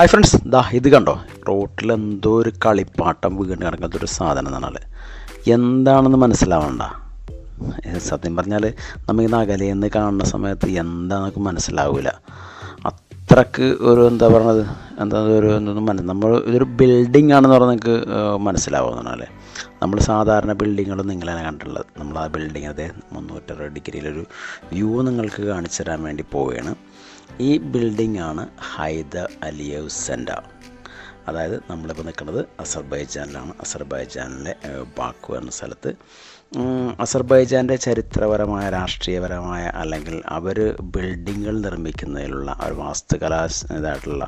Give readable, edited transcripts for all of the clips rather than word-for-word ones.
Hi friends, ഇത് കണ്ടോ? റോട്ടിൽ എന്തോ ഒരു കളിപ്പാട്ടം വീണ് കിടക്കുന്ന ഒരു സാധനം എന്നാണ്. എന്താണെന്ന് മനസ്സിലാവണ്ട. സത്യം പറഞ്ഞാൽ നമ്മൾ ഇന്ന് അകലെന്ന് കാണുന്ന സമയത്ത് എന്താണെന്നൊക്കെ മനസ്സിലാവില്ല. അത്രക്ക് ഒരു എന്താ പറഞ്ഞത്, നമ്മൾ ഇതൊരു ബിൽഡിംഗ് ആണെന്ന് പറഞ്ഞാൽ നിങ്ങൾക്ക് മനസ്സിലാവുന്നതാണ്. നമ്മൾ സാധാരണ ബിൽഡിങ്ങുകളൊന്നും നിങ്ങളാണ് കണ്ടിട്ടുള്ളത്. നമ്മൾ ആ ബിൽഡിംഗ് അതേ 360 ഡിഗ്രിയിലൊരു വ്യൂ നിങ്ങൾക്ക് കാണിച്ചു തരാൻ വേണ്ടി പോവുകയാണ്. ഈ ബിൽഡിംഗാണ് ഹൈദർ അലിയേവ് സെൻറ്റർ. അതായത് നമ്മളിപ്പോൾ നിൽക്കുന്നത് അസർബൈജാനിലാണ്. അസർബൈജാനിലെ ബാക്കു എന്ന സ്ഥലത്ത്. അസർബൈജാൻ്റെ ചരിത്രപരമായ, രാഷ്ട്രീയപരമായ, അല്ലെങ്കിൽ അവർ ബിൽഡിങ്ങുകൾ നിർമ്മിക്കുന്നതിലുള്ള ഒരു വാസ്തുകലാ ഇതായിട്ടുള്ള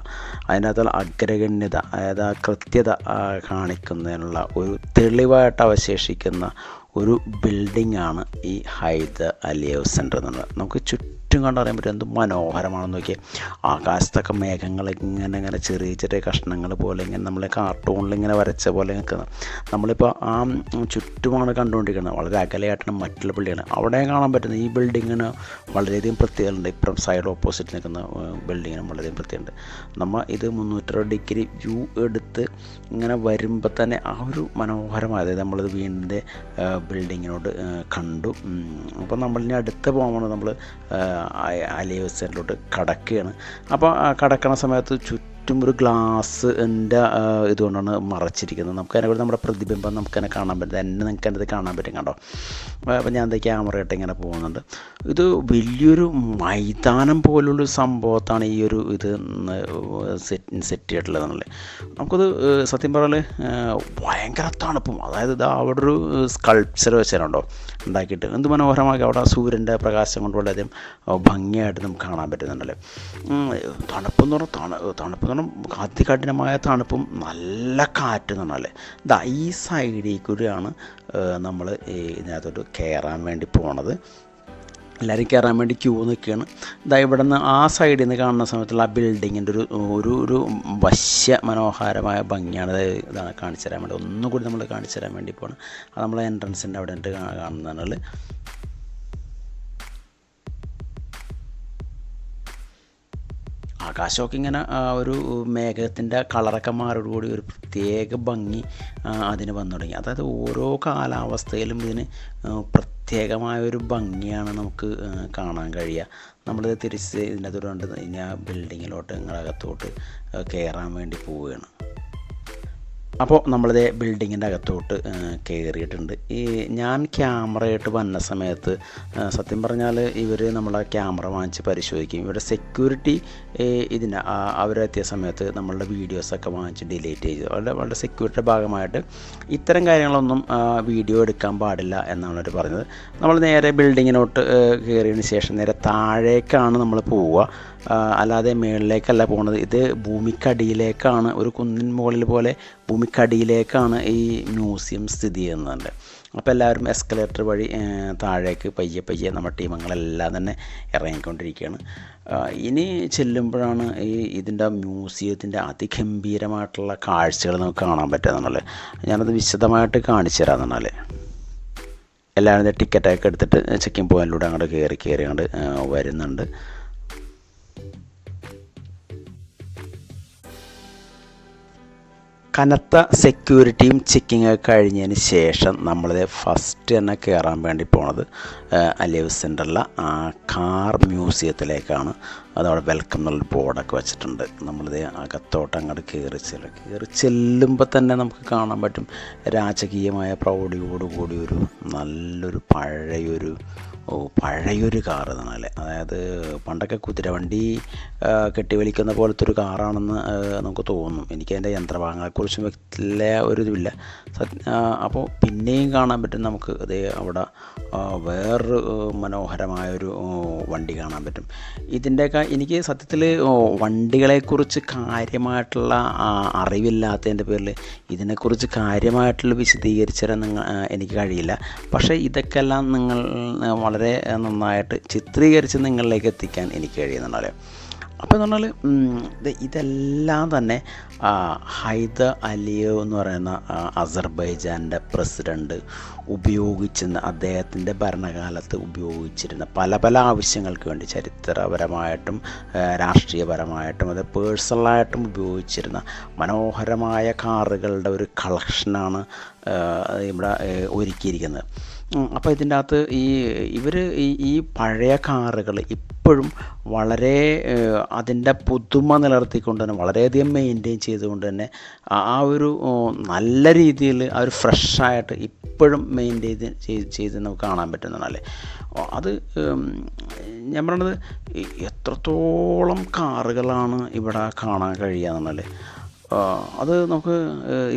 അതിനകത്തുള്ള അഗ്രഗണ്യത, അതായത് ആ കൃത്യത കാണിക്കുന്നതിനുള്ള ഒരു തെളിവായിട്ട് അവശേഷിക്കുന്ന ഒരു ബിൽഡിങ്ങാണ് ഈ ഹൈദർ അലിയേവ് സെൻറ്റർ എന്നുള്ളത്. നമുക്ക് ചുറ്റും കണ്ടറിയാൻ പറ്റും എന്ത് മനോഹരമാണെന്ന് നോക്കിയാൽ. ആകാശത്തൊക്കെ മേഘങ്ങൾ ഇങ്ങനെ ചെറിയ ചെറിയ കഷ്ണങ്ങൾ പോലെ ഇങ്ങനെ നമ്മളെ കാർട്ടൂണിൽ ഇങ്ങനെ വരച്ച പോലെ നിൽക്കുന്നത്. നമ്മളിപ്പോൾ ആ ചുറ്റുമാണ് കണ്ടുകൊണ്ടിരിക്കുന്നത്. വളരെ അകലെയായിട്ടാണ് മറ്റുള്ള ബിൽഡിങ്ങാണ് അവിടെ കാണാൻ പറ്റുന്നത്. ഈ ബിൽഡിങ്ങിന് വളരെയധികം പ്രത്യേകതയുണ്ട്. ഇപ്പം സൈഡ് ഓപ്പോസിറ്റ് നിൽക്കുന്ന ബിൽഡിങ്ങിനും വളരെയധികം പ്രത്യേകതയുണ്ട്. നമ്മൾ ഇത് 360 ഡിഗ്രി വ്യൂ എടുത്ത് ഇങ്ങനെ വരുമ്പോൾ തന്നെ ആ ഒരു മനോഹരമായ, അതായത് നമ്മളിത് വീടിൻ്റെ ബിൽഡിങ്ങിനോട് കണ്ടു. അപ്പോൾ നമ്മളിനി അടുത്ത് പോകുമ്പോൾ നമ്മൾ അലിയേവ് സെൻറ്ററിലോട്ട് കടക്കുകയാണ്. അപ്പോൾ കടക്കണ സമയത്ത് ചുറ്റും ഒരു ഗ്ലാസിൻ്റെ ഇതുകൊണ്ടാണ് മറച്ചിരിക്കുന്നത്. നമുക്ക് അതിനെക്കുറിച്ച് നമ്മുടെ പ്രതിബിംബം നമുക്കതിനെ കാണാൻ പറ്റും. നിങ്ങൾക്ക് അതിനകത്ത് കാണാൻ പറ്റും കണ്ടോ. അപ്പോൾ ഞാൻ എന്താ ക്യാമറ ആയിട്ട് ഇങ്ങനെ പോകുന്നുണ്ട്. ഇത് വലിയൊരു മൈതാനം പോലുള്ളൊരു സംഭവത്താണ് ഈ ഒരു ഇത് സെറ്റ് ചെയ്തിട്ടുള്ളതെന്നുള്ളത്. നമുക്കത് സത്യം പറഞ്ഞാൽ ഭയങ്കര തണുപ്പും, അതായത് ഇത് അവിടെ ഒരു സ്കൾപ്ചർ വെച്ചാലുണ്ടോ ഉണ്ടാക്കിയിട്ട് എന്ത് മനോഹരമാക്കി അവിടെ സൂര്യൻ്റെ പ്രകാശം കൊണ്ട് വളരെയധികം ഭംഗിയായിട്ട് നമുക്ക് കാണാൻ പറ്റുന്നുണ്ടല്ലേ. തണുപ്പെന്ന് പറഞ്ഞാൽ അതികഠിനമായ തണുപ്പും നല്ല കാറ്റ് എന്ന് പറഞ്ഞാൽ ഈ സൈഡിൽ കൂടിയാണ് നമ്മൾ ഇതിനകത്തോട്ട് കയറാൻ വേണ്ടി പോണത്. എല്ലാവരും കയറാൻ വേണ്ടി ക്യൂ നിൽക്കുകയാണ്. ഇവിടെ നിന്ന് ആ സൈഡിൽ നിന്ന് കാണുന്ന സമയത്തുള്ള ആ ബിൽഡിങ്ങിൻ്റെ ഒരു വശ്യ മനോഹരമായ ഭംഗിയാണ്. ഇതാണ് കാണിച്ചു തരാൻ വേണ്ടി, ഒന്നുകൂടി നമ്മൾ കാണിച്ചു തരാൻ വേണ്ടി പോകണം. അത് നമ്മളെ എൻട്രൻസിൻ്റെ അവിടെ ഉണ്ട് കാണുന്നതാണ്. ആകാശമൊക്കെ ഇങ്ങനെ ഒരു മേഘത്തിൻ്റെ കളറൊക്കെ മാറിയോടുകൂടി ഒരു പ്രത്യേക ഭംഗി അതിന് വന്നു തുടങ്ങി. അതായത് ഓരോ കാലാവസ്ഥയിലും ഇതിന് പ്രത്യേകമായൊരു ഭംഗിയാണ് നമുക്ക് കാണാൻ കഴിയുക. നമ്മളിത് തിരിച്ച് ഇതിൻ്റെ ദൂരം ഇനി ആ ബിൽഡിങ്ങിലോട്ട് നിങ്ങളകത്തോട്ട് കയറാൻ വേണ്ടി പോവുകയാണ്. അപ്പോൾ നമ്മളിത് ബിൽഡിങ്ങിൻ്റെ അകത്തോട്ട് കയറിയിട്ടുണ്ട്. ഞാൻ ക്യാമറയായിട്ട് വന്ന സമയത്ത് സത്യം പറഞ്ഞാൽ ഇവർ നമ്മളെ ക്യാമറ വാങ്ങിച്ച് പരിശോധിക്കും. ഇവരുടെ സെക്യൂരിറ്റി ഇതിന് അവരെത്തിയ സമയത്ത് നമ്മളുടെ വീഡിയോസൊക്കെ വാങ്ങിച്ച് ഡിലീറ്റ് ചെയ്തു. അവരുടെ സെക്യൂരിറ്റിയുടെ ഭാഗമായിട്ട് ഇത്തരം കാര്യങ്ങളൊന്നും വീഡിയോ എടുക്കാൻ പാടില്ല എന്നാണ് അവർ പറഞ്ഞത്. നമ്മൾ നേരെ ബിൽഡിങ്ങിനോട്ട് കയറിയതിന് ശേഷം നേരെ താഴേക്കാണ് നമ്മൾ പോവുക, അല്ലാതെ മുകളിലേക്കല്ല പോകുന്നത്. ഇത് ഭൂമിക്കടിയിലേക്കാണ്, ഒരു കുന്നിൻ മുകളിൽ പോലെ ഭൂമിക്കടിയിലേക്കാണ് ഈ മ്യൂസിയം സ്ഥിതി ചെയ്യുന്നുണ്ട്. അപ്പോൾ എല്ലാവരും എസ്കലേറ്റർ വഴി താഴേക്ക് പയ്യെ നമ്മുടെ ടീമങ്ങളെല്ലാം തന്നെ ഇറങ്ങിക്കൊണ്ടിരിക്കുകയാണ്. ഇനി ചെല്ലുമ്പോഴാണ് ഇതിൻ്റെ മ്യൂസിയത്തിൻ്റെ അതിഗംഭീരമായിട്ടുള്ള കാഴ്ചകൾ നമുക്ക് കാണാൻ പറ്റുക. ഞാനത് വിശദമായിട്ട് കാണിച്ചു തരാമെന്നാൽ എല്ലാവരും ടിക്കറ്റൊക്കെ എടുത്തിട്ട് ചെക്കിങ് പോയിൻറ്റിലൂടെ അങ്ങോട്ട് കയറി അങ്ങോട്ട് വരുന്നുണ്ട്. കനത്ത സെക്യൂരിറ്റിയും ചെക്കിങ്ങൊക്കെ കഴിഞ്ഞതിന് ശേഷം നമ്മളിത് ഫസ്റ്റ് തന്നെ കയറാൻ വേണ്ടി പോണത് അലിയേവ് സെൻറ്ററിലെ കാർ മ്യൂസിയത്തിലേക്കാണ്. അതവിടെ വെൽക്കം എന്നുള്ള ബോർഡൊക്കെ വെച്ചിട്ടുണ്ട്. നമ്മളിത് അകത്തോട്ട് അങ്ങോട്ട് കയറി ചെല്ലുമ്പോൾ തന്നെ നമുക്ക് കാണാൻ പറ്റും രാജകീയമായ പ്രൗഢിയോടുകൂടി ഒരു നല്ലൊരു പഴയൊരു കാർ എന്നാല്. അതായത് പണ്ടൊക്കെ കുതിരവണ്ടി കെട്ടിവലിക്കുന്ന പോലത്തെ ഒരു കാറാണെന്ന് നമുക്ക് തോന്നും. എനിക്കതിൻ്റെ യന്ത്രഭാഗങ്ങളെക്കുറിച്ചും വലിയ ഒരിതുമില്ല. അപ്പോൾ പിന്നെയും കാണാൻ പറ്റും നമുക്ക് അതേ അവിടെ വേറൊരു മനോഹരമായൊരു വണ്ടി കാണാൻ പറ്റും. ഇതിൻ്റെയൊക്കെ എനിക്ക് സത്യത്തിൽ വണ്ടികളെക്കുറിച്ച് കാര്യമായിട്ടുള്ള അറിവില്ലാത്തതിൻ്റെ പേരിൽ ഇതിനെക്കുറിച്ച് കാര്യമായിട്ടുള്ള വിശദീകരിച്ചു തരാൻ എനിക്ക് കഴിയില്ല. പക്ഷേ ഇതൊക്കെ എല്ലാം നിങ്ങൾ വളരെ നന്നായിട്ട് ചിത്രീകരിച്ച് നിങ്ങളിലേക്ക് എത്തിക്കാൻ എനിക്ക് കഴിയുന്നുണ്ടല്ലോ. അപ്പോൾ എന്ന് പറഞ്ഞാൽ ഇതെല്ലാം തന്നെ ഹൈദർ അലിയേവ് എന്ന് പറയുന്ന അസർബൈജാൻ്റെ പ്രസിഡൻറ്റ് ഉപയോഗിച്ചിരുന്ന, അദ്ദേഹത്തിൻ്റെ ഭരണകാലത്ത് ഉപയോഗിച്ചിരുന്ന പല പല ആവശ്യങ്ങൾക്ക് വേണ്ടി, ചരിത്രപരമായിട്ടും രാഷ്ട്രീയപരമായിട്ടും അത് പേഴ്സണലായിട്ടും ഉപയോഗിച്ചിരുന്ന മനോഹരമായ കാറുകളുടെ ഒരു കളക്ഷനാണ് ഇവിടെ ഒരുക്കിയിരിക്കുന്നത്. അപ്പോൾ ഇതിൻ്റെ അകത്ത് ഈ പഴയ കാറുകൾ ഇപ്പോഴും വളരെ അതിൻ്റെ പുതുമ നിലനിർത്തിക്കൊണ്ട് തന്നെ വളരെയധികം മെയിൻറ്റെയിൻ ചെയ്തുകൊണ്ട് തന്നെ ആ ഒരു നല്ല രീതിയിൽ ആ ഒരു ഫ്രഷായിട്ട് ഇപ്പോഴും മെയിൻറ്റെയിൻ ചെയ്ത് നമുക്ക് കാണാൻ പറ്റുന്നതാണല്ലേ. അത് ഞാൻ പറയണത് എത്രത്തോളം കാറുകളാണ് ഇവിടെ കാണാൻ കഴിയുക എന്നല്ലേ. അത് നമുക്ക്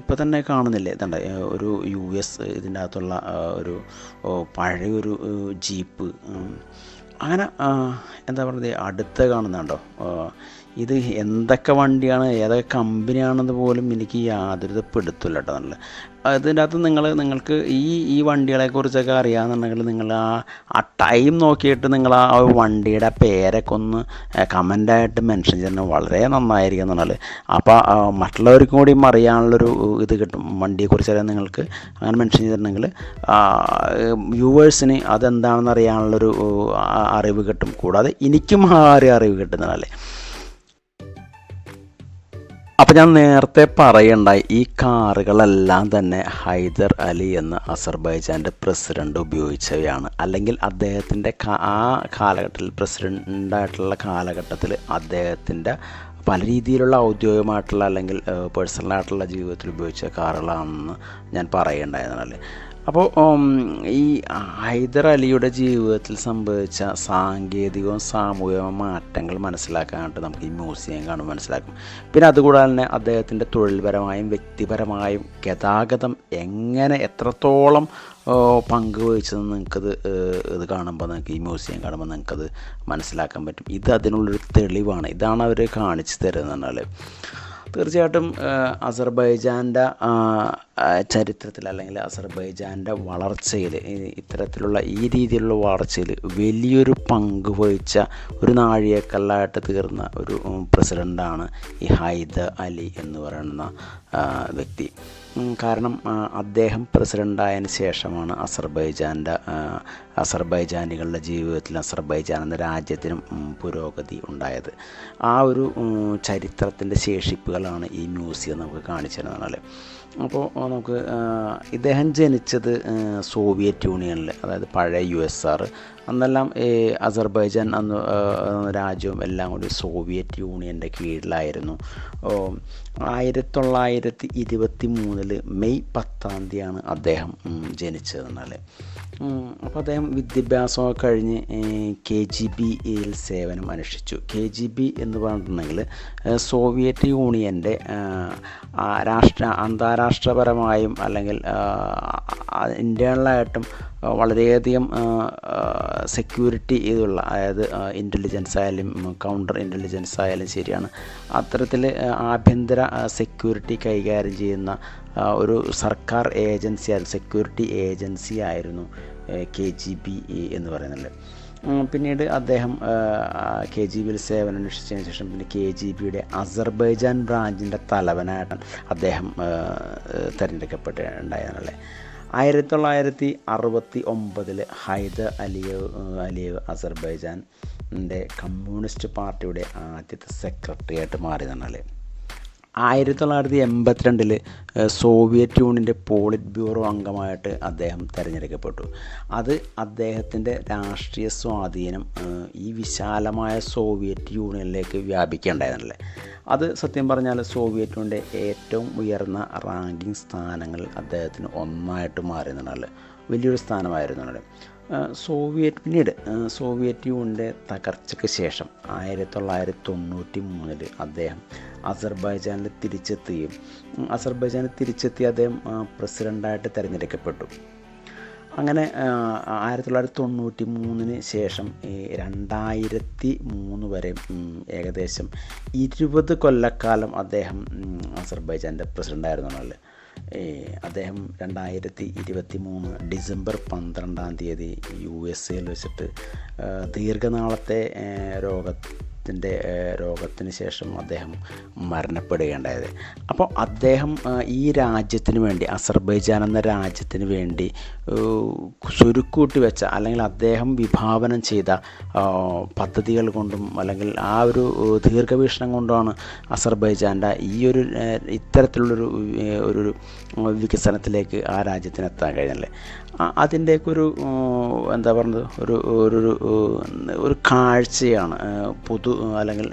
ഇപ്പം തന്നെ കാണുന്നില്ലേ, ഇതുണ്ട് ഒരു US ഇതിൻ്റെ അകത്തുള്ള ഒരു പഴയൊരു ജീപ്പ്, അങ്ങനെ എന്താ പറയുന്നത് അടുത്ത് കാണുന്നുണ്ടോ. ഇത് എന്തൊക്കെ വണ്ടിയാണ്, ഏതൊക്കെ കമ്പനിയാണെന്ന് പോലും എനിക്ക് യാതൊരു പിടുത്തമില്ല കേട്ടോ. നല്ല ഇതിൻ്റെ അകത്ത് നിങ്ങൾക്ക് ഈ വണ്ടികളെക്കുറിച്ചൊക്കെ അറിയാമെന്നുണ്ടെങ്കിൽ നിങ്ങൾ ആ ടൈം നോക്കിയിട്ട് നിങ്ങൾ ആ വണ്ടിയുടെ പേരൊക്കെ ഒന്ന് കമൻ്റായിട്ട് മെൻഷൻ ചെയ്യുന്നത് വളരെ നന്നായിരിക്കും എന്നുള്ളത്. അപ്പോൾ മറ്റുള്ളവർക്കും കൂടിയും അറിയാനുള്ളൊരു ഇത് കിട്ടും. വണ്ടിയെക്കുറിച്ച് അറിയാൻ നിങ്ങൾക്ക് അങ്ങനെ മെൻഷൻ ചെയ്തിട്ടുണ്ടെങ്കിൽ വ്യൂവേഴ്സിന് അതെന്താണെന്ന് അറിയാനുള്ളൊരു അറിവ് കിട്ടും. കൂടാതെ എനിക്കും ആ അറിവ് കിട്ടുന്നതല്ലേ. അപ്പോൾ ഞാൻ നേരത്തെ പറയണ്ടായി, ഈ കാറുകളെല്ലാം തന്നെ ഹൈദർ അലി എന്ന അസർബൈജാൻ്റെ പ്രസിഡൻ്റ് ഉപയോഗിച്ചവയാണ്. അല്ലെങ്കിൽ അദ്ദേഹത്തിൻ്റെ ആ കാലഘട്ടത്തിൽ, പ്രസിഡൻ്റായിട്ടുള്ള കാലഘട്ടത്തിൽ അദ്ദേഹത്തിൻ്റെ പല രീതിയിലുള്ള ഔദ്യോഗികമായിട്ടുള്ള അല്ലെങ്കിൽ പേഴ്സണലായിട്ടുള്ള ജീവിതത്തിൽ ഉപയോഗിച്ച കാറുകളാണെന്ന് ഞാൻ പറയേണ്ടായിരുന്നല്ലേ. അപ്പോൾ ഈ ഹൈദർ അലിയുടെ ജീവിതത്തിൽ സംഭവിച്ച സാങ്കേതികവും സാമൂഹികവും മാറ്റങ്ങൾ മനസ്സിലാക്കാനായിട്ട് നമുക്ക് ഈ മ്യൂസിയം കാണുമ്പോൾ മനസ്സിലാക്കും. പിന്നെ അതുകൂടാതെ തന്നെ അദ്ദേഹത്തിൻ്റെ തൊഴിൽപരമായും വ്യക്തിപരമായും ഗതാഗതം എത്രത്തോളം പങ്കുവഹിച്ചതെന്ന് നിങ്ങൾക്കത് ഇത് കാണുമ്പോൾ, നിങ്ങൾക്ക് ഈ മ്യൂസിയം കാണുമ്പോൾ നിങ്ങൾക്കത് മനസ്സിലാക്കാൻ പറ്റും. ഇത് അതിനുള്ളൊരു തെളിവാണ്. ഇതാണ് അവർ കാണിച്ചു തരുന്നത്. തീർച്ചയായിട്ടും അസർബൈജാൻ്റെ ചരിത്രത്തിൽ അല്ലെങ്കിൽ അസർബൈജാൻ്റെ വളർച്ചയിൽ, ഇത്തരത്തിലുള്ള ഈ രീതിയിലുള്ള വളർച്ചയിൽ വലിയൊരു പങ്ക് വഹിച്ച ഒരു നാഴികക്കല്ലായിട്ട് തീർന്ന ഒരു പ്രസിഡൻ്റാണ് ഈ ഹൈദർ അലി എന്ന് പറയുന്ന വ്യക്തി. കാരണം അദ്ദേഹം പ്രസിഡൻ്റായതിന് ശേഷമാണ് അസർബൈജാനികളുടെ ജീവിതത്തിൽ അസർബൈജാൻ എന്ന രാജ്യത്തിനും പുരോഗതി ഉണ്ടായത്. ആ ഒരു ചരിത്രത്തിൻ്റെ ശേഷിപ്പുകളാണ് ഈ മ്യൂസിയം നമുക്ക് കാണിച്ചു തരുന്നത്. അപ്പോൾ നമുക്ക് ഇദ്ദേഹം ജനിച്ചത് സോവിയറ്റ് യൂണിയനിൽ, അതായത് പഴയ USSR. അന്നെല്ലാം അസർബൈജാൻ രാജ്യവും എല്ലാം കൂടി സോവിയറ്റ് യൂണിയൻ്റെ കീഴിലായിരുന്നു. 1923 മെയ് 10 അദ്ദേഹം ജനിച്ചതെന്നാൽ. അപ്പോൾ അദ്ദേഹം വിദ്യാഭ്യാസമൊക്കെ കഴിഞ്ഞ് KGBയിൽ സേവനം അനുഷ്ഠിച്ചു. KGB എന്ന് പറഞ്ഞിട്ടുണ്ടെങ്കിൽ സോവിയറ്റ് യൂണിയൻ്റെ അന്താരാഷ്ട്രപരമായും അല്ലെങ്കിൽ ഇൻറ്റേർണലായിട്ടും വളരെയധികം സെക്യൂരിറ്റി ഇതുള്ള, അതായത് ഇൻ്റലിജൻസ് ആയാലും കൗണ്ടർ ഇൻ്റലിജൻസ് ആയാലും ശരിയാണ്, അത്തരത്തിൽ ആഭ്യന്തര സെക്യൂരിറ്റി കൈകാര്യം ചെയ്യുന്ന ഒരു സർക്കാർ ഏജൻസിയായിരുന്നു, സെക്യൂരിറ്റി ഏജൻസി ആയിരുന്നു KGB എന്ന് പറയുന്നത്. പിന്നീട് അദ്ദേഹം KGBയിൽ സേവനം അനുഷ്ഠിച്ചതിന് ശേഷം പിന്നെ KGBയുടെ അസർബൈജാൻ ബ്രാഞ്ചിൻ്റെ തലവനായിട്ട് അദ്ദേഹം തിരഞ്ഞെടുക്കപ്പെട്ടിട്ടുണ്ടായിരുന്നല്ലേ. 1969 ഹൈദർ അലിയേവ് അസർബൈജാൻ്റെ കമ്മ്യൂണിസ്റ്റ് പാർട്ടിയുടെ ആദ്യത്തെ സെക്രട്ടറി ആയിട്ട് മാറിയതാണ്. 1982 സോവിയറ്റ് യൂണിയൻ്റെ പോളിറ്റ് ബ്യൂറോ അംഗമായിട്ട് അദ്ദേഹം തിരഞ്ഞെടുക്കപ്പെട്ടു. അത് അദ്ദേഹത്തിൻ്റെ രാഷ്ട്രീയ സ്വാധീനം ഈ വിശാലമായ സോവിയറ്റ് യൂണിയനിലേക്ക് വ്യാപിക്കേണ്ടതല്ലേ. അത് സത്യം പറഞ്ഞാൽ സോവിയറ്റ് യൂണിയൻ്റെ ഏറ്റവും ഉയർന്ന റാങ്കിങ് സ്ഥാനങ്ങൾ അദ്ദേഹത്തിന് ഒന്നായിട്ട് മാറിയെന്നാണ്. വലിയൊരു സ്ഥാനമായിരുന്നു. പിന്നീട് സോവിയറ്റ് യൂണിയൻ്റെ തകർച്ചയ്ക്ക് ശേഷം 1993 അദ്ദേഹം അസർബൈജാനിൽ തിരിച്ചെത്തി അദ്ദേഹം പ്രസിഡൻ്റായിട്ട് തിരഞ്ഞെടുക്കപ്പെട്ടു. അങ്ങനെ 1993 ശേഷം 2003 വരെ ഏകദേശം 20 കൊല്ലക്കാലം അദ്ദേഹം അസർബൈജാൻ്റെ പ്രസിഡൻ്റായിരുന്നു. അദ്ദേഹം 2023 ഡിസംബർ 12 USA വെച്ചിട്ട് ദീർഘനാളത്തെ രോഗത്തിന് ശേഷം അദ്ദേഹം മരണപ്പെടുകയുണ്ടായത്. അപ്പോൾ അദ്ദേഹം ഈ രാജ്യത്തിന് വേണ്ടി, അസർബൈജാൻ എന്ന രാജ്യത്തിന് വേണ്ടി ചുരുക്കൂട്ടി വെച്ച, അല്ലെങ്കിൽ അദ്ദേഹം വിഭാവനം ചെയ്ത പദ്ധതികൾ കൊണ്ടും അല്ലെങ്കിൽ ആ ഒരു ദീർഘവീക്ഷണം കൊണ്ടാണ് അസർബൈജാൻ്റെ ഇത്തരത്തിലുള്ളൊരു ഒരു വികസനത്തിലേക്ക് ആ രാജ്യത്തിന് എത്താൻ കഴിഞ്ഞല്ലേ. അതിൻ്റെയൊക്കെ എന്താ പറയുന്നത്, ഒരു കാഴ്ചയാണ് അല്ലെങ്കിൽ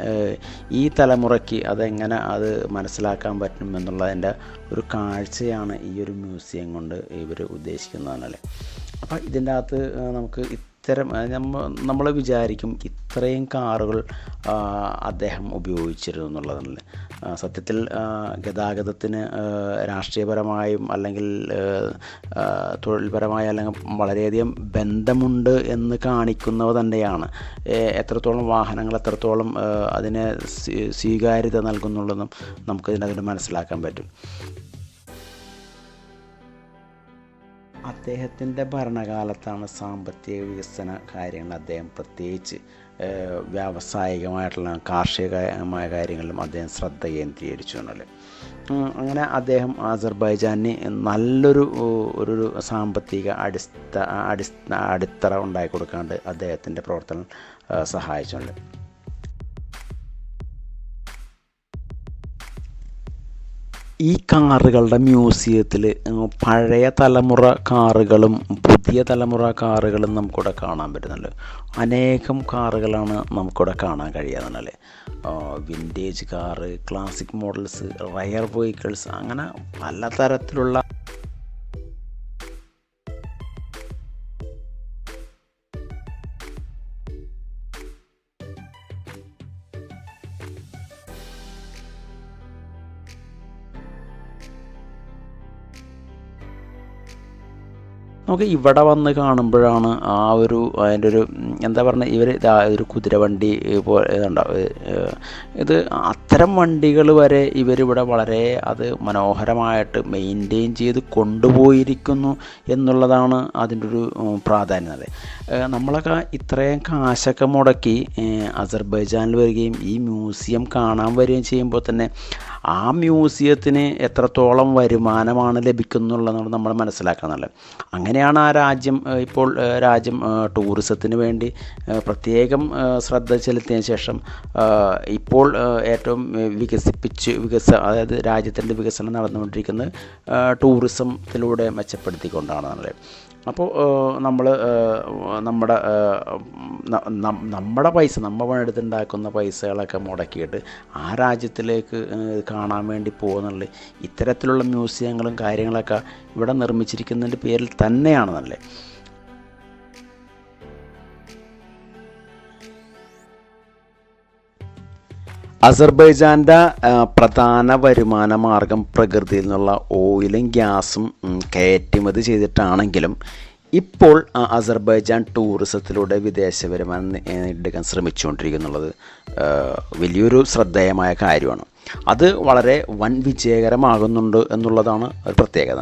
ഈ തലമുറയ്ക്ക് അതെങ്ങനെ അത് മനസ്സിലാക്കാൻ പറ്റും എന്നുള്ളതിൻ്റെ ഒരു കാഴ്ചയാണ് ഈ ഒരു മ്യൂസിയം കൊണ്ട് ഇവർ ഉദ്ദേശിക്കുന്നതല്ലേ. അപ്പോൾ ഇതിൻ്റെ അകത്ത് നമുക്ക് ഇത്തരം നമ്മൾ വിചാരിക്കും ഇത്രയും കാറുകൾ അദ്ദേഹം ഉപയോഗിച്ചിരുന്നു എന്നുള്ളതല്ലേ. സത്യത്തിൽ ഗതാഗതത്തിന് രാഷ്ട്രീയപരമായും അല്ലെങ്കിൽ തൊഴിൽപരമായ അല്ലെങ്കിൽ വളരെയധികം ബന്ധമുണ്ട് എന്ന് കാണിക്കുന്നവ തന്നെയാണ്. എത്രത്തോളം വാഹനങ്ങൾ എത്രത്തോളം അതിന് സ്വീകാര്യത നൽകുന്നുള്ളതും നമുക്കിതിനകത്ത് മനസ്സിലാക്കാൻ പറ്റും. അദ്ദേഹത്തിൻ്റെ ഭരണകാലത്താണ് സാമ്പത്തിക വികസന കാര്യങ്ങൾ അദ്ദേഹം പ്രത്യേകിച്ച് വ്യാവസായികമായിട്ടുള്ള കാർഷികമായ കാര്യങ്ങളിലും അദ്ദേഹം ശ്രദ്ധ കേന്ദ്രീകരിച്ചു എന്നല്ലേ. അങ്ങനെ അദ്ദേഹം അസർബൈജാനിന് നല്ലൊരു സാമ്പത്തിക അടിത്തറ ഉണ്ടാക്കി കൊടുക്കാണ്ട് അദ്ദേഹത്തിൻ്റെ പ്രവർത്തനം സഹായിച്ചുണ്ട്. ഈ കാറുകളുടെ മ്യൂസിയത്തിൽ പഴയ തലമുറ കാറുകളും പുതിയ തലമുറ കാറുകളും നമുക്കിവിടെ കാണാൻ പറ്റുന്നുണ്ട്. അനേകം കാറുകളാണ് നമുക്കിവിടെ കാണാൻ കഴിയുന്നതല്ലേ. Vintage car, classic models, rare vehicles, അങ്ങനെ പലതരത്തിലുള്ള നമുക്ക് ഇവിടെ വന്ന് കാണുമ്പോഴാണ് അതിൻ്റെ ഒരു എന്താ പറയുക, ഇവർ ഒരു കുതിരവണ്ടി പോലെ ഇതുണ്ടാവും. ഇത് അത്തരം വണ്ടികൾ വരെ ഇവരിവിടെ വളരെ അത് മനോഹരമായിട്ട് മെയിൻറ്റെയിൻ ചെയ്ത് കൊണ്ടുപോയിരിക്കുന്നു എന്നുള്ളതാണ് അതിൻ്റെ ഒരു പ്രാധാന്യം. അല്ലേ, നമ്മളൊക്കെ ഇത്രയും കാശൊക്കെ മുടക്കി അസർബൈജാനിൽ വരികയും ഈ മ്യൂസിയം കാണാൻ വരികയും ചെയ്യുമ്പോൾ തന്നെ ആ മ്യൂസിയത്തിന് എത്രത്തോളം വരുമാനമാണ് ലഭിക്കുന്നുള്ളതാണ് നമ്മൾ മനസ്സിലാക്കാനല്ലേ. അങ്ങനെയാണ് ആ രാജ്യം ഇപ്പോൾ ടൂറിസത്തിന് വേണ്ടി പ്രത്യേകം ശ്രദ്ധ ചെലുത്തിയതിന് ശേഷം ഇപ്പോൾ ഏറ്റവും അതായത് രാജ്യത്തിൻ്റെ വികസനം നടന്നുകൊണ്ടിരിക്കുന്നത് ടൂറിസത്തിലൂടെ മെച്ചപ്പെടുത്തിക്കൊണ്ടാണെന്നല്ലേ. അപ്പോൾ നമ്മൾ നമ്മുടെ പൈസ, നമ്മൾ പണിയെടുത്തുണ്ടാക്കുന്ന പൈസകളൊക്കെ മുടക്കിയിട്ട് ആ രാജ്യത്തിലേക്ക് കാണാൻ വേണ്ടി പോകുന്നുള്ള ഇത്തരത്തിലുള്ള മ്യൂസിയങ്ങളും കാര്യങ്ങളൊക്കെ ഇവിടെ നിർമ്മിച്ചിരിക്കുന്നതിൻ്റെ പേരിൽ തന്നെയാണെന്നല്ലേ. അസർബൈജാൻ്റെ പ്രധാന വരുമാന മാർഗം പ്രകൃതിയിൽ നിന്നുള്ള ഓയിലും ഗ്യാസും കയറ്റുമതി ചെയ്തിട്ടാണെങ്കിലും ഇപ്പോൾ അസർബൈജാൻ ടൂറിസത്തിലൂടെ വിദേശ വരുമാനം നേടിയെടുക്കാൻ ശ്രമിച്ചുകൊണ്ടിരിക്കുന്നുള്ളത് വലിയൊരു ശ്രദ്ധേയമായ കാര്യമാണ്. അത് വളരെ വൻ വിജയകരമാകുന്നുണ്ട് എന്നുള്ളതാണ് ഒരു പ്രത്യേകത.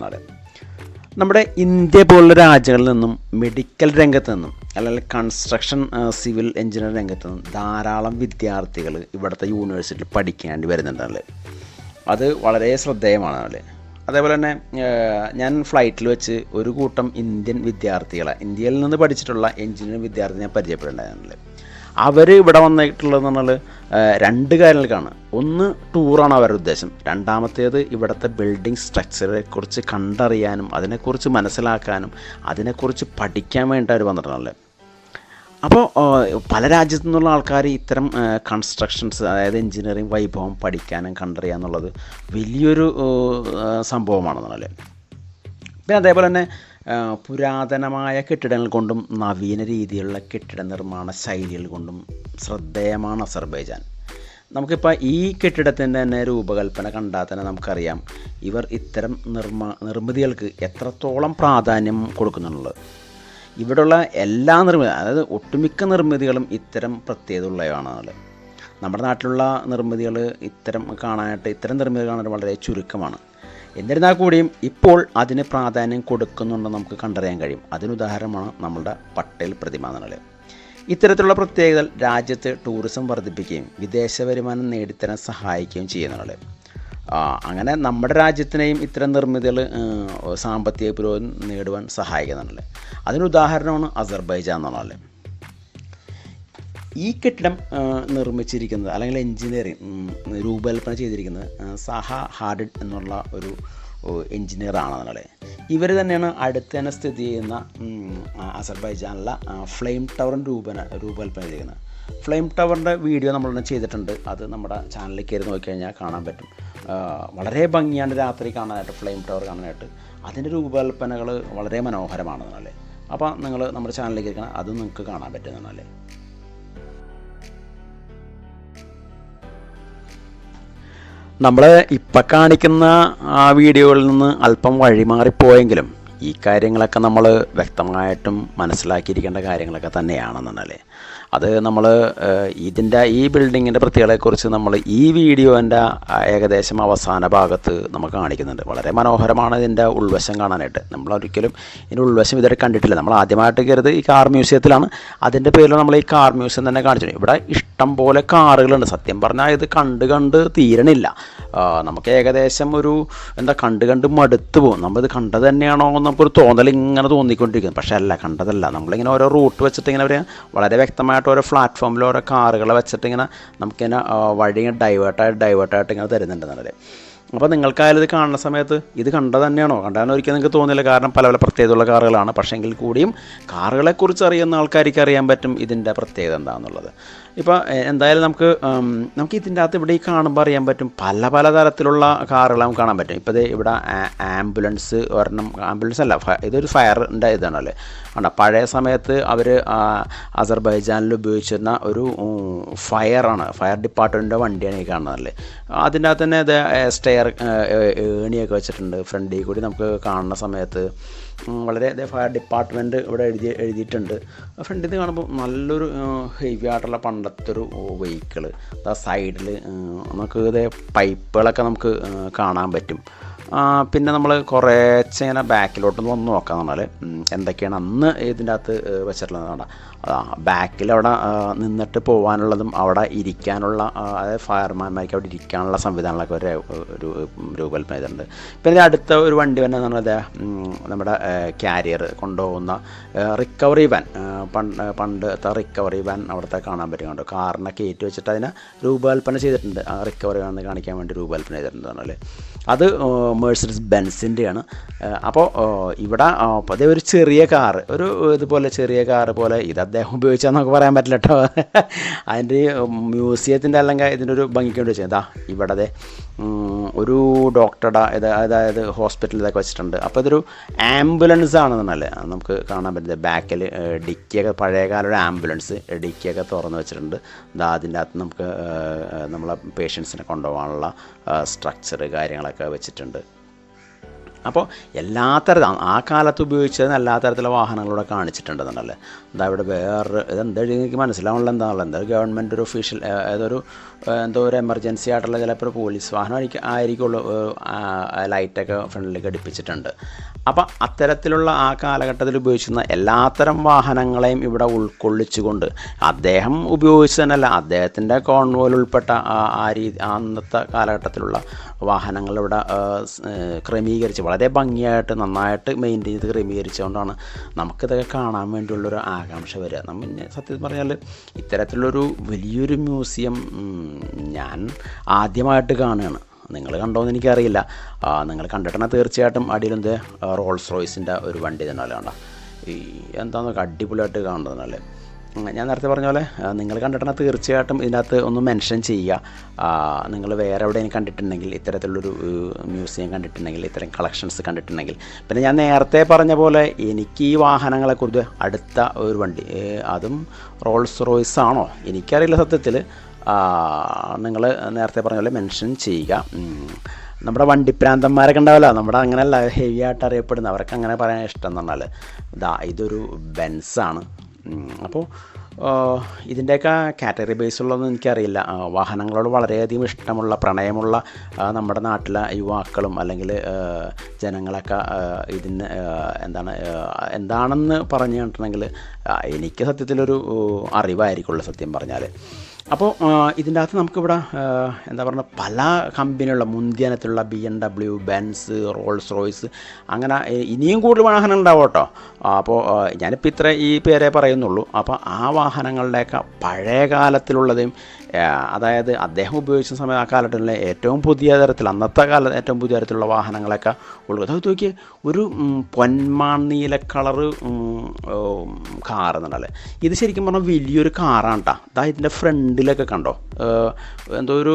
നമ്മുടെ ഇന്ത്യ പോലുള്ള രാജ്യങ്ങളിൽ നിന്നും മെഡിക്കൽ രംഗത്ത് നിന്നും അല്ലെങ്കിൽ കൺസ്ട്രക്ഷൻ സിവിൽ എഞ്ചിനീയറിംഗ് രംഗത്ത് നിന്നും ധാരാളം വിദ്യാർത്ഥികൾ ഇവിടുത്തെ യൂണിവേഴ്സിറ്റിയിൽ പഠിക്കേണ്ടി വരുന്നുണ്ടല്ലേ. അത് വളരെ ശ്രദ്ധേയമാണല്ലേ. അതേപോലെ തന്നെ ഞാൻ ഫ്ലൈറ്റിൽ വെച്ച് ഒരു കൂട്ടം ഇന്ത്യയിൽ നിന്ന് പഠിച്ചിട്ടുള്ള എഞ്ചിനീയറിംഗ് വിദ്യാർത്ഥി ഞാൻ പരിചയപ്പെടേണ്ടതാണല്ലേ. അവർ ഇവിടെ വന്നിട്ടുള്ളതെന്ന് പറഞ്ഞാൽ രണ്ട് കാര്യങ്ങൾക്കാണ്. ഒന്ന്, ടൂറാണ് അവരുടെ ഉദ്ദേശം. രണ്ടാമത്തേത് ഇവിടുത്തെ ബിൽഡിംഗ് സ്ട്രക്ചറെ കുറിച്ച് കണ്ടറിയാനും അതിനെക്കുറിച്ച് മനസ്സിലാക്കാനും അതിനെക്കുറിച്ച് പഠിക്കാൻ വേണ്ടി അവർ വന്നിട്ടുണ്ടല്ലേ. അപ്പോൾ പല രാജ്യത്തു നിന്നുള്ള ആൾക്കാർ ഇത്തരം കൺസ്ട്രക്ഷൻസ്, അതായത് എഞ്ചിനീയറിംഗ് വൈഭവം പഠിക്കാനും കണ്ടറിയാന്നുള്ളത് വലിയൊരു സംഭവമാണെന്നല്ലേ. പിന്നെ അതേപോലെ തന്നെ പുരാതനമായ കെട്ടിടങ്ങൾ കൊണ്ടും നവീന രീതിയിലുള്ള കെട്ടിട നിർമ്മാണ ശൈലികൾ കൊണ്ടും ശ്രദ്ധേയമാണ് അസർബൈജാൻ. നമുക്കിപ്പോൾ ഈ കെട്ടിടത്തിൻ്റെ തന്നെ രൂപകൽപ്പന കണ്ടാൽ തന്നെ നമുക്കറിയാം ഇവർ ഇത്തരം നിർമ്മിതികൾക്ക് എത്രത്തോളം പ്രാധാന്യം കൊടുക്കുന്നുള്ളത്. ഇവിടെയുള്ള എല്ലാ അതായത് ഒട്ടുമിക്ക നിർമ്മിതികളും ഇത്തരം പ്രത്യേകത ഉള്ളവയാണ്. നമ്മുടെ നാട്ടിലുള്ള നിർമ്മിതികൾ ഇത്തരം നിർമ്മിതികൾ കാണാനായിട്ട് വളരെ ചുരുക്കമാണ്. എന്നിരുന്നാൽ കൂടിയും ഇപ്പോൾ അതിന് പ്രാധാന്യം കൊടുക്കുന്നുണ്ടെന്ന് നമുക്ക് കണ്ടറിയാൻ കഴിയും. അതിനുദാഹരണമാണ് നമ്മളുടെ പട്ടേൽ പ്രതിമ എന്നുള്ളത്. ഇത്തരത്തിലുള്ള പ്രത്യേകതകൾ രാജ്യത്ത് ടൂറിസം വർദ്ധിപ്പിക്കുകയും വിദേശ വരുമാനം നേടിത്തരാൻ സഹായിക്കുകയും ചെയ്യുന്നുണ്ട്. അങ്ങനെ നമ്മുടെ രാജ്യത്തിനെയും ഇത്തരം നിർമ്മിതികൾ സാമ്പത്തിക പുരോഗതി നേടുവാൻ സഹായിക്കുന്നുണ്ട്. അതിനുദാഹരണമാണ് അസർബൈജാൻ എന്ന് പറഞ്ഞാൽ. ഈ കെട്ടിടം നിർമ്മിച്ചിരിക്കുന്നത് അല്ലെങ്കിൽ എൻജിനീയറിംഗ് രൂപകൽപ്പന ചെയ്തിരിക്കുന്നത് സഹ ഹാഡിഡ് എന്നുള്ള ഒരു എൻജിനീയറാണെന്നുള്ളത്. ഇവർ തന്നെയാണ് അടുത്ത് തന്നെ സ്ഥിതി ചെയ്യുന്ന അസർബൈജാനിലെ ഫ്ലെയിം ടവർ രൂപകൽപ്പന ചെയ്തിരിക്കുന്നത്. ഫ്ലെയിം ടവറിൻ്റെ വീഡിയോ നമ്മളൊന്ന് ചെയ്തിട്ടുണ്ട്. അത് നമ്മുടെ ചാനലിൽ കയറി നോക്കിക്കഴിഞ്ഞാൽ കാണാൻ പറ്റും. വളരെ ഭംഗിയാണ് രാത്രി കാണാനായിട്ട്, ഫ്ലെയിം ടവർ കാണാനായിട്ട്. അതിൻ്റെ രൂപകൽപ്പനകൾ വളരെ മനോഹരമാണെന്നല്ലേ. അപ്പോൾ നിങ്ങൾ നമ്മുടെ ചാനലിലേക്ക് ഇരിക്കണം, അത് നിങ്ങൾക്ക് കാണാൻ പറ്റുന്നല്ലേ. നമ്മൾ ഇപ്പം കാണിക്കുന്ന ആ വീഡിയോകളിൽ നിന്ന് അല്പം വഴിമാറിപ്പോയെങ്കിലും ഈ കാര്യങ്ങളൊക്കെ നമ്മൾ വ്യക്തമായിട്ടും മനസ്സിലാക്കിയിരിക്കേണ്ട കാര്യങ്ങളൊക്കെ തന്നെയാണെന്നല്ലേ. അത് നമ്മൾ ഈ ബിൽഡിങ്ങിൻ്റെ പ്രത്യേകതയെക്കുറിച്ച് നമ്മൾ ഈ വീഡിയോൻ്റെ ഏകദേശം അവസാന ഭാഗത്ത് നമുക്ക് കാണിക്കുന്നുണ്ട്. വളരെ മനോഹരമാണ് ഇതിൻ്റെ ഉൾവശം കാണാനായിട്ട്. നമ്മളൊരിക്കലും ഇതിൻ്റെ ഉൾവശം ഇതുവരെ കണ്ടിട്ടില്ല. നമ്മൾ ആദ്യമായിട്ട് കയറിയത് ഈ കാർ മ്യൂസിയത്തിലാണ്. അതിൻ്റെ പേരിൽ നമ്മൾ ഈ കാർ മ്യൂസിയം തന്നെ കാണിച്ചു. ഇവിടെ ഇഷ്ടം പോലെ കാറുകളുണ്ട്. സത്യം പറഞ്ഞാൽ ഇത് കണ്ട് തീരണില്ല. നമുക്ക് ഏകദേശം ഒരു കണ്ട് മടുത്തു പോകും. നമ്മളിത് കണ്ടത് തന്നെയാണോ എന്ന് നമുക്കൊരു തോന്നൽ ഇങ്ങനെ തോന്നിക്കൊണ്ടിരിക്കുന്നു. പക്ഷേ അല്ല, കണ്ടതല്ല. നമ്മളിങ്ങനെ ഓരോ റൂട്ട് വെച്ചിട്ട് ഇങ്ങനെ വളരെ വ്യക്തമായിട്ട് ഓരോ പ്ലാറ്റ്ഫോമിൽ ഓരോ കാറുകളെ വെച്ചിട്ട് ഇങ്ങനെ നമുക്കിങ്ങനെ വഴി ഡൈവേർട്ടായിട്ട് ഇങ്ങനെ തരുന്നുണ്ടെന്നല്ലേ. അപ്പോൾ നിങ്ങൾക്കായാലും ഇത് കാണുന്ന സമയത്ത് ഇത് കണ്ടത് തന്നെയാണോ, കണ്ടാലും ഒരിക്കലും നിങ്ങൾക്ക് തോന്നില്ല. കാരണം പല പ്രത്യേകതയുള്ള കാറുകളാണ്. പക്ഷേ എങ്കിൽ കൂടിയും കാറുകളെക്കുറിച്ച് അറിയുന്ന ആൾക്കാർക്ക് അറിയാൻ പറ്റും ഇതിൻ്റെ പ്രത്യേകത എന്താണെന്നുള്ളത്. ഇപ്പോൾ എന്തായാലും നമുക്ക് ഇതിൻ്റെ അകത്ത് ഇവിടെ ഈ കാണുമ്പോൾ അറിയാൻ പറ്റും പല തരത്തിലുള്ള കാറുകൾ നമുക്ക് കാണാൻ പറ്റും. ഇപ്പോൾ ഇവിടെ ആംബുലൻസ് ഒരെണ്ണം, ആംബുലൻസ് അല്ല, ഇതൊരു ഫയറിൻ്റെ ഇതാണല്ലേ. പഴയ സമയത്ത് അവർ അസർബൈജാനിൽ ഉപയോഗിച്ചിരുന്ന ഒരു ഫയർ ഡിപ്പാർട്ട്മെൻറ്റിൻ്റെ വണ്ടിയാണ് ഈ കാണുന്നതല്ലേ. അതിൻ്റെ അകത്ത് തന്നെ ഇത് ഏണിയൊക്കെ വെച്ചിട്ടുണ്ട്. ഫ്രണ്ടിൽ കൂടി നമുക്ക് കാണുന്ന സമയത്ത് വളരെ ഫയർ ഡിപ്പാർട്ട്മെൻറ്റ് ഇവിടെ എഴുതിയിട്ടുണ്ട്. ഫ്രണ്ടിൽ നിന്ന് കാണുമ്പോൾ നല്ലൊരു ഹെവി ആയിട്ടുള്ള പണ്ടത്തെ ഒരു വെഹിക്കിൾ. സൈഡിൽ നമുക്ക് പൈപ്പുകളൊക്കെ നമുക്ക് കാണാൻ പറ്റും. പിന്നെ നമ്മൾ കുറച്ചിങ്ങനെ ബാക്കിലോട്ട് വന്ന് നോക്കാൻ പറഞ്ഞാൽ എന്തൊക്കെയാണ് അന്ന് ഇതിൻ്റെ അകത്ത് വെച്ചിട്ടുള്ളത്. ബാക്കിൽ അവിടെ നിന്നിട്ട് പോകാനുള്ളതും അവിടെ ഇരിക്കാനുള്ള, അതായത് ഫയർമാൻമാർക്ക് അവിടെ ഇരിക്കാനുള്ള സംവിധാനങ്ങളൊക്കെ ഒരു രൂപകൽപ്പന ചെയ്തിട്ടുണ്ട്. പിന്നെ അടുത്ത ഒരു വണ്ടി തന്നെ പറഞ്ഞത് നമ്മുടെ ക്യാരിയർ കൊണ്ടുപോകുന്ന റിക്കവറി വാൻ, പണ്ടത്തെ റിക്കവറി വാൻ അവിടുത്തെ കാണാൻ പറ്റുന്നുണ്ട്. കാറിനെ കയറ്റി വെച്ചിട്ട് അതിനെ രൂപകൽപ്പന ചെയ്തിട്ടുണ്ട്. റിക്കവറി വാൻ കാണിക്കാൻ വേണ്ടി രൂപകൽപ്പന ചെയ്തിട്ടുണ്ട് പറഞ്ഞാൽ അത് മെഴ്സിഡീസ് ബെൻസിൻ്റെയാണ്. അപ്പോൾ ഇവിടെ അതേ ഒരു ചെറിയ കാറ്, ഒരു ഇതുപോലെ ചെറിയ കാറ് പോലെ ഇത് അദ്ദേഹം ഉപയോഗിച്ചാൽ നമുക്ക് പറയാൻ പറ്റില്ല കേട്ടോ. അതിൻ്റെ മ്യൂസിയത്തിൻ്റെ അല്ലെങ്കിൽ ഇതിൻ്റെ ഒരു ഭംഗിക്ക് വേണ്ടി വെച്ചാൽ ഇവിടെ അതെ ഒരു ഡോക്ടറുടെ അതായത് ഹോസ്പിറ്റലിൽ ഇതൊക്കെ വെച്ചിട്ടുണ്ട്. അപ്പോൾ ഇതൊരു ആംബുലൻസ് ആണെന്നല്ലേ നമുക്ക് കാണാൻ പറ്റുന്നത്. ബാക്കിൽ ഡിക്കിയൊക്കെ പഴയകാല ഒരു ആംബുലൻസ് ഡിക്കിയൊക്കെ തുറന്ന് വെച്ചിട്ടുണ്ട്. അതിൻ്റെ അകത്ത് നമുക്ക് നമ്മളെ പേഷ്യൻസിനെ കൊണ്ടുപോകാനുള്ള സ്ട്രക്ചർ കാര്യങ്ങളൊക്കെ വെച്ചിട്ടുണ്ട്. അപ്പോൾ എല്ലാ തരത്തിലും ആ കാലത്ത് ഉപയോഗിച്ചതിന് എല്ലാ തരത്തിലുള്ള വാഹനങ്ങളിലൂടെ കാണിച്ചിട്ടുണ്ടെന്നുണ്ടല്ലേ. ഇവിടെ വേറെ ഇതെന്താ എനിക്ക് മനസ്സിലാവുന്നില്ല എന്താണല്ലോ. എന്താ ഗവൺമെൻറ് ഒരു ഒഫീഷ്യൽ എന്തോ ഒരു എമർജൻസി ആയിട്ടുള്ള ചിലപ്പോൾ ഒരു പോലീസ് വാഹനം ആയിരിക്കുള്ളൂ ലൈറ്റൊക്കെ ഫ്രണ്ടിലേക്ക് ഘടിപ്പിച്ചിട്ടുണ്ട്. അപ്പം അത്തരത്തിലുള്ള ആ കാലഘട്ടത്തിൽ ഉപയോഗിച്ചിരുന്ന എല്ലാത്തരം വാഹനങ്ങളെയും ഇവിടെ ഉൾക്കൊള്ളിച്ചുകൊണ്ട് അദ്ദേഹം ഉപയോഗിച്ചതന്നല്ല, അദ്ദേഹത്തിൻ്റെ കോൺവോയിൽ ഉൾപ്പെട്ട അന്നത്തെ കാലഘട്ടത്തിലുള്ള വാഹനങ്ങൾ ഇവിടെ ക്രമീകരിച്ച് വളരെ ഭംഗിയായിട്ട് നന്നായിട്ട് മെയിൻറ്റെയിൻ ചെയ്ത് ക്രമീകരിച്ചുകൊണ്ടാണ് നമുക്കിതൊക്കെ കാണാൻ വേണ്ടിയുള്ളൊരു ആകാംക്ഷ വരിക. സത്യത്തിൽ പറഞ്ഞാൽ ഇത്തരത്തിലുള്ളൊരു വലിയൊരു മ്യൂസിയം ഞാൻ ആദ്യമായിട്ട് കാണുകയാണ്. നിങ്ങൾ കണ്ടോയെന്ന് എനിക്കറിയില്ല. നിങ്ങൾ കണ്ടിട്ടുണ്ടെങ്കിൽ തീർച്ചയായിട്ടും അടിയിലെന്ത് റോൾസ് റോയ്സിൻ്റെ ഒരു വണ്ടി തന്നെയല്ലേ കണ്ട ഈ എന്താണെന്നൊക്കെ അടിപൊളിയായിട്ട് കാണുന്നതല്ലേ. ഞാൻ നേരത്തെ പറഞ്ഞ പോലെ നിങ്ങൾ കണ്ടിട്ടുണ്ടെങ്കിൽ തീർച്ചയായിട്ടും ഇതിനകത്ത് ഒന്ന് മെൻഷൻ ചെയ്യുക. നിങ്ങൾ വേറെ എവിടെയെങ്കിലും കണ്ടിട്ടുണ്ടെങ്കിൽ, ഇത്തരത്തിലുള്ളൊരു മ്യൂസിയം കണ്ടിട്ടുണ്ടെങ്കിൽ, ഇത്തരം കളക്ഷൻസ് കണ്ടിട്ടുണ്ടെങ്കിൽ. പിന്നെ ഞാൻ നേരത്തെ പറഞ്ഞ പോലെ എനിക്ക് ഈ വാഹനങ്ങളെക്കുറിച്ച് അടുത്ത ഒരു വണ്ടി, അതും റോൾസ് റോയ്സ് ആണോ എനിക്കറിയില്ല സത്യത്തിൽ. നിങ്ങൾ നേരത്തെ പറഞ്ഞ പോലെ മെൻഷൻ ചെയ്യുക. നമ്മുടെ വണ്ടിപ്രാന്തന്മാരൊക്കെ ഉണ്ടാവില്ല, നമ്മുടെ അങ്ങനെയല്ല ഹെവി ആയിട്ട് അറിയപ്പെടുന്ന അവർക്ക് അങ്ങനെ പറയാൻ ഇഷ്ടം എന്ന് പറഞ്ഞാൽ ഇതൊരു ബെൻസാണ്. അപ്പോൾ ഇതിൻ്റെയൊക്കെ കാറ്റഗറി ബേസുള്ളതൊന്നും എനിക്കറിയില്ല. വാഹനങ്ങളോട് വളരെയധികം ഇഷ്ടമുള്ള പ്രണയമുള്ള നമ്മുടെ നാട്ടിലെ യുവാക്കളും അല്ലെങ്കിൽ ജനങ്ങളൊക്കെ ഇതിന് എന്താണെന്ന് പറഞ്ഞു കഴിഞ്ഞിട്ടുണ്ടെങ്കിൽ എനിക്ക് സത്യത്തിലൊരു അറിവായിരിക്കുള്ളൂ സത്യം പറഞ്ഞാൽ. അപ്പോൾ ഇതിൻ്റെ അകത്ത് നമുക്കിവിടെ എന്താ പറയുക, പല കമ്പനിയുള്ള മുൻതിനത്തിലുള്ള BMW, ബെൻസ്, റോൾസ് റോയ്സ്, അങ്ങനെ ഇനിയും കൂടുതൽ വാഹനങ്ങൾ ഉണ്ടാവും കേട്ടോ. അപ്പോൾ ഞാനിപ്പോൾ ഈ പേരെ പറയുന്നുള്ളൂ. അപ്പോൾ ആ വാഹനങ്ങളുടെയൊക്കെ പഴയ കാലത്തിലുള്ളതും, അതായത് അദ്ദേഹം ഉപയോഗിച്ച സമയം ആ കാലത്തുള്ള ഏറ്റവും പുതിയ തരത്തിൽ, അന്നത്തെ കാലത്ത് ഏറ്റവും പുതിയ തരത്തിലുള്ള വാഹനങ്ങളൊക്കെ ഉള്ളത്. അത് നോക്കിയേ, ഒരു പൊന്മാനീല കളറ് കാർ എന്നല്ലേ. ഇത് ശരിക്കും പറഞ്ഞാൽ വലിയൊരു കാറാണ് കേട്ടോ. അതാ ഇതിൻ്റെ ഫ്രണ്ടിലൊക്കെ കണ്ടോ, എന്തോ ഒരു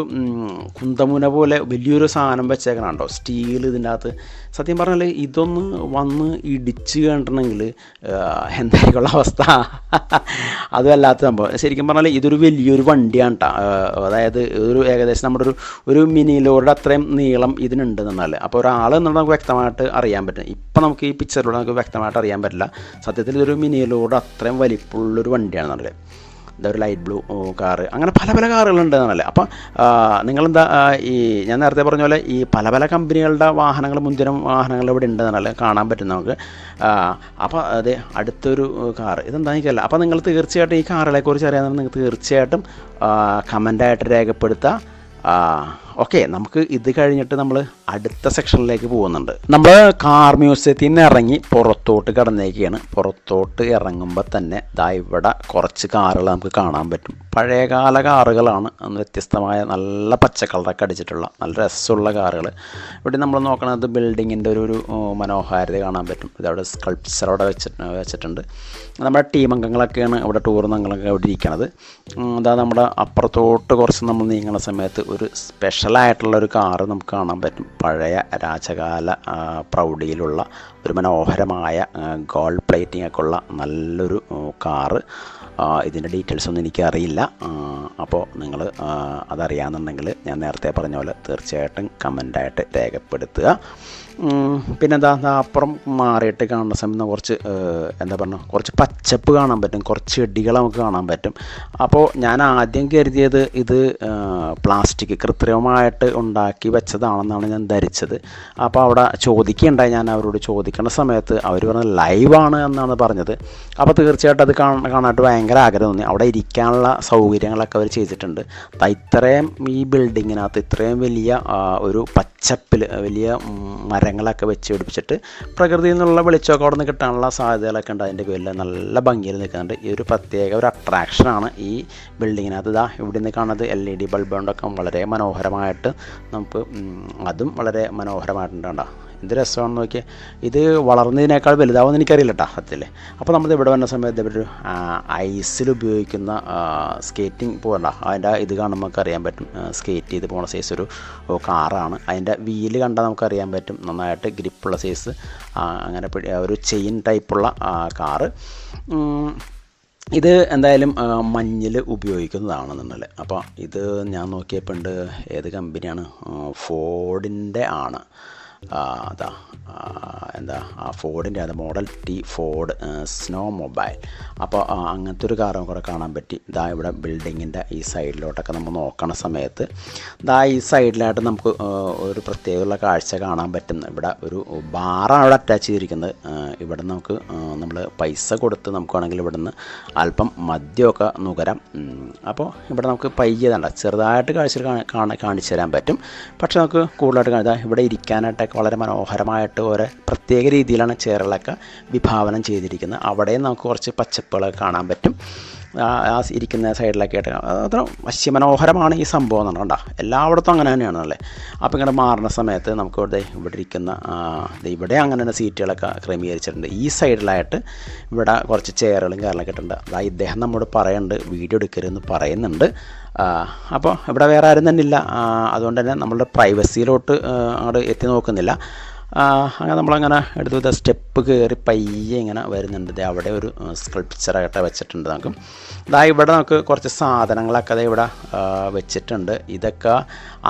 കുന്തമുന പോലെ വലിയൊരു സാധനം വെച്ചേക്കണുണ്ടോ, സ്റ്റീൽ ഇതിൻ്റെ അകത്ത്. സത്യം പറഞ്ഞാൽ ഇതൊന്ന് വന്ന് ഇടിച്ച് കണ്ടിട്ടുണ്ടെങ്കിൽ എന്തായിരിക്കുള്ള അവസ്ഥ, അതും അല്ലാത്ത സംഭവം. ശരിക്കും പറഞ്ഞാൽ ഇതൊരു വലിയൊരു വണ്ടിയാണ് കേട്ടോ. അതായത് ഏകദേശം നമ്മുടെ ഒരു മിനി ലോറിയുടെ അത്രയും നീളം ഇതിനുണ്ട് എന്നാൽ. അപ്പോൾ ഒരാൾ എന്നുള്ളത് നമുക്ക് വ്യക്തമായിട്ട് അറിയാൻ പറ്റും. ഇപ്പം നമുക്ക് ഈ പിക്ചറിലൂടെ നമുക്ക് വ്യക്തമായിട്ട് അറിയാൻ പറ്റില്ല. സത്യത്തിൽ ഇതൊരു മിനി ലോറിയുടെ അത്രയും വലിപ്പമുള്ളൊരു വണ്ടിയാണെന്നല്ലേ. ഇതൊരു ലൈറ്റ് ബ്ലൂ കാറ്, അങ്ങനെ പല പല കാറുകളുണ്ട് എന്നല്ലേ. അപ്പം നിങ്ങളെന്താ ഞാൻ നേരത്തെ പറഞ്ഞ പോലെ ഈ പല കമ്പനികളുടെ വാഹനങ്ങൾ, മുൻതിനം വാഹനങ്ങൾ ഇവിടെ ഉണ്ടെന്നല്ലേ കാണാൻ പറ്റും നമുക്ക്. അപ്പോൾ അത് അടുത്തൊരു കാറ്, ഇതെന്താ എനിക്കല്ല. അപ്പോൾ നിങ്ങൾ തീർച്ചയായിട്ടും ഈ കാറുകളെക്കുറിച്ച് അറിയാമെന്ന് നിങ്ങൾ തീർച്ചയായിട്ടും കമൻ്റായിട്ട് രേഖപ്പെടുത്തുക. ഓക്കെ, നമുക്ക് ഇത് കഴിഞ്ഞിട്ട് നമ്മൾ അടുത്ത സെക്ഷനിലേക്ക് പോകുന്നുണ്ട്. നമ്മൾ കാർ മ്യൂസിയത്തിൽ നിന്ന് ഇറങ്ങി പുറത്തോട്ട് കടന്നേക്കുകയാണ്. പുറത്തോട്ട് ഇറങ്ങുമ്പോൾ തന്നെ ഇവിടെ കുറച്ച് കാറുകൾ നമുക്ക് കാണാൻ പറ്റും. പഴയകാല കാറുകളാണ്, വ്യത്യസ്തമായ നല്ല പച്ച കളറൊക്കെ അടിച്ചിട്ടുള്ള നല്ല രസമുള്ള കാറുകൾ. ഇവിടെ നമ്മൾ നോക്കണത് ബിൽഡിങ്ങിൻ്റെ ഒരു മനോഹാരിത കാണാൻ പറ്റും. ഇതവിടെ സ്കൾപ്ചർ അവിടെ വെച്ചിട്ടുണ്ട്. നമ്മുടെ ടീം അംഗങ്ങളൊക്കെയാണ് ഇവിടെ, ടൂർ അംഗങ്ങളൊക്കെ ഇവിടെ ഇരിക്കണത്. അതാ നമ്മുടെ അപ്പുറത്തോട്ട് കുറച്ച് നമ്മൾ നീങ്ങുന്ന സമയത്ത് ഒരു സ്പെഷ്യലായിട്ടുള്ളൊരു കാറ് നമുക്ക് കാണാൻ പറ്റും. പഴയ രാജകാല പ്രൗഢിയിലുള്ള ഒരു മനോഹരമായ ഗോൾഡ് പ്ലേറ്റിംഗ് ഒക്കെ ഉള്ള നല്ലൊരു കാറ്. ഇതിൻ്റെ ഡീറ്റെയിൽസ് ഒന്നും എനിക്കറിയില്ല. അപ്പോൾ നിങ്ങൾ അതറിയാമെന്നുണ്ടെങ്കിൽ ഞാൻ നേരത്തെ പറഞ്ഞ പോലെ തീർച്ചയായിട്ടും കമൻ്റായിട്ട് രേഖപ്പെടുത്തുക. പിന്നെന്താ, അപ്പുറം മാറിയിട്ട് കാണുന്ന സമയത്ത് കുറച്ച് കുറച്ച് പച്ചപ്പ് കാണാൻ പറ്റും, കുറച്ച് ചെടികൾ നമുക്ക് കാണാൻ പറ്റും. അപ്പോൾ ഞാൻ ആദ്യം കരുതിയത് ഇത് പ്ലാസ്റ്റിക് കൃത്രിമമായിട്ട് ഉണ്ടാക്കി വെച്ചതാണെന്നാണ് ഞാൻ ധരിച്ചത്. അപ്പോൾ അവിടെ ചോദിക്കുകയുണ്ടായി, ഞാൻ അവരോട് ചോദിക്കുന്ന സമയത്ത് അവർ പറഞ്ഞത് ലൈവാണ് എന്നാണ് പറഞ്ഞത്. അപ്പോൾ തീർച്ചയായിട്ടും അത് കാണാനായിട്ട് ഭയങ്കര ആഗ്രഹം തോന്നി. അവിടെ ഇരിക്കാനുള്ള സൗകര്യങ്ങളൊക്കെ അവർ ചെയ്തിട്ടുണ്ട്. ഇത്രയും ഈ ബിൽഡിങ്ങിനകത്ത് ഇത്രയും വലിയ ഒരു പച്ചപ്പിൽ വലിയ മരങ്ങളൊക്കെ വെച്ച് പിടിപ്പിച്ചിട്ട് പ്രകൃതിയിൽ നിന്നുള്ള വെളിച്ചമൊക്കെ അവിടെ നിന്ന് കിട്ടാനുള്ള സാധ്യതകളൊക്കെ ഉണ്ട്. അതിൻ്റെ പേരിൽ നല്ല ഭംഗിയിൽ നിൽക്കുന്നുണ്ട്. ഈ ഒരു പ്രത്യേക ഒരു അട്രാക്ഷനാണ് ഈ ബിൽഡിങ്ങിനകത്ത്. ഇവിടെ നിന്ന് കാണുന്നത് LED ബൾബ് കൊണ്ടൊക്കെ വളരെ മനോഹരമായിട്ട് നമുക്ക് അതും വളരെ മനോഹരമായിട്ടുണ്ട് കേട്ടോ. എന്ത് രസമാണെന്ന് നോക്കിയാൽ. ഇത് വളർന്നതിനേക്കാൾ വലുതാവുമെന്ന് എനിക്കറിയില്ല കേട്ടോ സത്യത്തിൽ. അപ്പോൾ നമ്മൾ ഇവിടെ വന്ന സമയത്ത് ഇവിടെ ഒരു ഐസിൽ ഉപയോഗിക്കുന്ന സ്കേറ്റിംഗ് പോകണ്ട, അതിൻ്റെ ഇത് കാണുമ്പോൾ നമുക്ക് അറിയാൻ പറ്റും. സ്കേറ്റ് ചെയ്ത് പോകുന്ന സൈസ് ഒരു കാറാണ്. അതിൻ്റെ വീല് കണ്ടാൽ നമുക്കറിയാൻ പറ്റും നന്നായിട്ട് ഗ്രിപ്പുള്ള സൈസ്, അങ്ങനെ ഒരു ചെയിൻ ടൈപ്പുള്ള കാറ്. ഇത് എന്തായാലും മഞ്ഞിൽ ഉപയോഗിക്കുന്നതാണെന്നുണ്ടല്ലേ. അപ്പോൾ ഇത് ഞാൻ നോക്കിയപ്പോൾ ഉണ്ട്, ഏത് കമ്പനിയാണ്, ഫോർഡിൻ്റെ ആണ്. അതാ ഫോർഡിൻ്റെ model T Ford snowmobile. അപ്പോൾ അങ്ങനത്തെ ഒരു കാറും കൂടെ കാണാൻ പറ്റി. ഇവിടെ ബിൽഡിങ്ങിൻ്റെ ഈ സൈഡിലോട്ടൊക്കെ നമ്മൾ നോക്കണ സമയത്ത് ഈ സൈഡിലായിട്ട് നമുക്ക് ഒരു പ്രത്യേകമുള്ള കാഴ്ച കാണാൻ പറ്റും. ഇവിടെ ഒരു ബാറാണ് അവിടെ അറ്റാച്ച് ചെയ്തിരിക്കുന്നത്. ഇവിടെ നമുക്ക് നമ്മൾ പൈസ കൊടുത്ത് നമുക്ക് വേണമെങ്കിൽ ഇവിടെ നിന്ന് അല്പം മദ്യമൊക്കെ നുകരാം. അപ്പോൾ ഇവിടെ നമുക്ക് പയ്യതണ്ട ചെറുതായിട്ട് കാഴ്ചകൾ കാണിച്ചു തരാൻ പറ്റും. പക്ഷേ നമുക്ക് കൂടുതലായിട്ട് കാണിച്ചാൽ ഇവിടെ ഇരിക്കാനായിട്ടൊക്കെ വളരെ മനോഹരമായിട്ട് ഓരോ പ്രത്യേക രീതിയിലാണ് ചെയറുകളൊക്കെ വിഭാവനം ചെയ്തിരിക്കുന്നത്. അവിടെയും നമുക്ക് കുറച്ച് പച്ചപ്പുകളൊക്കെ കാണാൻ പറ്റും. ആ ഇരിക്കുന്ന സൈഡിലൊക്കെ ആയിട്ട് അത്ര വശ്യമനോഹരമാണ് ഈ സംഭവം എന്ന് പറഞ്ഞാൽ. എല്ലായിടത്തും അങ്ങനെ തന്നെയാണല്ലേ. അപ്പോൾ ഇങ്ങനെ മാറുന്ന സമയത്ത് നമുക്ക് ഇവിടെ ഇരിക്കുന്ന ഇവിടെ അങ്ങനെ തന്നെ സീറ്റുകളൊക്കെ ക്രമീകരിച്ചിട്ടുണ്ട്. ഈ സൈഡിലായിട്ട് ഇവിടെ കുറച്ച് ചെയറുകളും കാര്യങ്ങളൊക്കെ ഇട്ടുണ്ട്. ഇദ്ദേഹം നമ്മോട് പറയുന്നുണ്ട് വീഡിയോ എടുക്കരുതെന്ന് പറയുന്നുണ്ട്. അപ്പോൾ ഇവിടെ വേറെ ആരും തന്നെ ഇല്ല. അതുകൊണ്ട് തന്നെ നമ്മളുടെ പ്രൈവസിയിലോട്ട് അങ്ങോട്ട് എത്തി നോക്കുന്നില്ല. അങ്ങനെ നമ്മളങ്ങനെ എടുത്ത് സ്റ്റെപ്പ് കയറി പയ്യെ ഇങ്ങനെ വരുന്നുണ്ട്. അവിടെ ഒരു സ്കൾപ്ചറായിട്ട് വെച്ചിട്ടുണ്ട്. നമുക്ക് ഇവിടെ നമുക്ക് കുറച്ച് സാധനങ്ങളൊക്കെ ഇവിടെ വെച്ചിട്ടുണ്ട്. ഇതൊക്കെ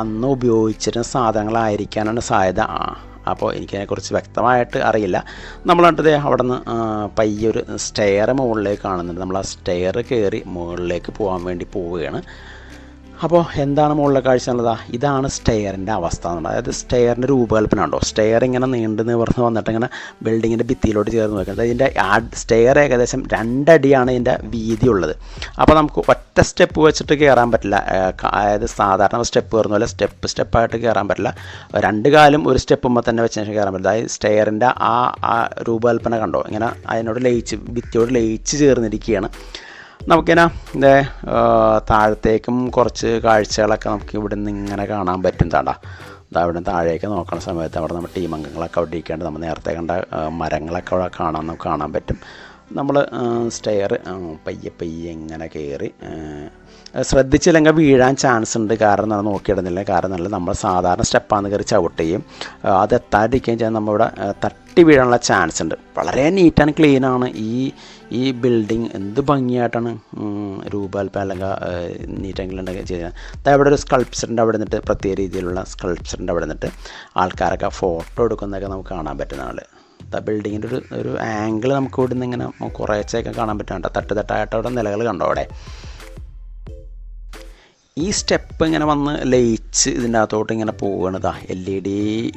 അന്ന് ഉപയോഗിച്ചിരുന്ന സാധനങ്ങളായിരിക്കാനാണ് സാധ്യത. അപ്പോൾ എനിക്കതിനെക്കുറിച്ച് വ്യക്തമായിട്ട് അറിയില്ല. നമ്മൾ കണ്ടത് അവിടെ നിന്ന് പയ്യെ ഒരു സ്റ്റെയർ മുകളിലേക്ക് കാണുന്നുണ്ട്. നമ്മൾ ആ സ്റ്റെയർ കയറി മുകളിലേക്ക് പോകാൻ വേണ്ടി പോവുകയാണ്. അപ്പോൾ എന്താണ് മുകളിലെ കാഴ്ച എന്നുള്ളതാ, ഇതാണ് സ്റ്റെയറിൻ്റെ അവസ്ഥ എന്നുള്ളത്. അതായത് സ്റ്റെയറിൻ്റെ രൂപകൽപ്പന ഉണ്ടോ, സ്റ്റെയർ ഇങ്ങനെ നീണ്ടു നിവർന്ന് വന്നിട്ട് ഇങ്ങനെ ബിൽഡിങ്ങിൻ്റെ ഭിത്തിയിലോട്ട് ചേർന്ന് നോക്കുന്നത്. ഇതിൻ്റെ സ്റ്റെയർ ഏകദേശം 2 അടിയാണ് ഇതിൻ്റെ വീതി ഉള്ളത്. അപ്പോൾ നമുക്ക് ഒറ്റ സ്റ്റെപ്പ് വെച്ചിട്ട് കയറാൻ പറ്റില്ല. അതായത് സാധാരണ സ്റ്റെപ്പ് കയറുന്ന പോലെ സ്റ്റെപ്പായിട്ട് കയറാൻ പറ്റില്ല. 2 കാലും ഒരു സ്റ്റെപ്പുമ്പോൾ തന്നെ വെച്ച് കയറാൻ പറ്റില്ല. അതായത് സ്റ്റെയറിൻ്റെ ആ രൂപകൽപ്പന കണ്ടോ, ഇങ്ങനെ അതിനോട് ഭിത്തിയോട് ലയിച്ച് ചേർന്നിരിക്കുകയാണ്. നമുക്കിങ്ങനെ താഴത്തേക്കും കുറച്ച് കാഴ്ചകളൊക്കെ നമുക്ക് ഇവിടെ നിന്ന് ഇങ്ങനെ കാണാൻ പറ്റും. അവിടെ താഴേക്ക് നോക്കുന്ന സമയത്ത് അവിടെ നമ്മുടെ ടീം അംഗങ്ങളൊക്കെ അവിടെ ഇരിക്കേണ്ട, നമ്മൾ നേരത്തെ കണ്ട മരങ്ങളൊക്കെ അവിടെ കാണാൻ പറ്റും. നമ്മൾ സ്റ്റെയർ പയ്യെ ഇങ്ങനെ കയറി ശ്രദ്ധിച്ചില്ലെങ്കിൽ വീഴാൻ ചാൻസ് ഉണ്ട്. കാരണം നമ്മൾ നോക്കിയിടുന്നില്ല. കാരണം നല്ല നമ്മൾ സാധാരണ സ്റ്റെപ്പാന്ന് കയറി ചവിട്ടുകയും അത് എത്താതിരിക്കുകയും ചെയ്യാൻ നമ്മളിവിടെ തട്ടി വീഴാനുള്ള ചാൻസ് ഉണ്ട്. വളരെ നീറ്റ് ആൻഡ് ക്ലീനാണ് ഈ ബിൽഡിങ്. എന്ത് ഭംഗിയായിട്ടാണ് രൂപകൽപ്പന അല്ലെങ്കിൽ നീറ്റ് ആൻഡ് ക്ലീൻ ചെയ്യുന്നത്. അവിടെ ഒരു സ്കൾപ്ചറിൻ്റെ അവിടെ നിന്നിട്ട്, പ്രത്യേക രീതിയിലുള്ള സ്കൾപ്ചറിൻ്റെ അവിടെ നിന്നിട്ട് ആൾക്കാരൊക്കെ ഫോട്ടോ എടുക്കുന്നതൊക്കെ നമുക്ക് കാണാൻ പറ്റുന്നതാണ്. ബിൽഡിങ്ങിൻ്റെ ഒരു ആംഗിൾ നമുക്ക് ഇവിടെ നിന്ന് ഇങ്ങനെ കുറേച്ചൊക്കെ കാണാൻ പറ്റുന്നുണ്ട്. തട്ടായിട്ട് അവിടെ നിലകൾ കണ്ടോ അവിടെ. ഈ സ്റ്റെപ്പ് ഇങ്ങനെ വന്ന് ലയിച്ച് ഇതിൻ്റെ അകത്തോട്ട് ഇങ്ങനെ പോവുകയാണ്. LED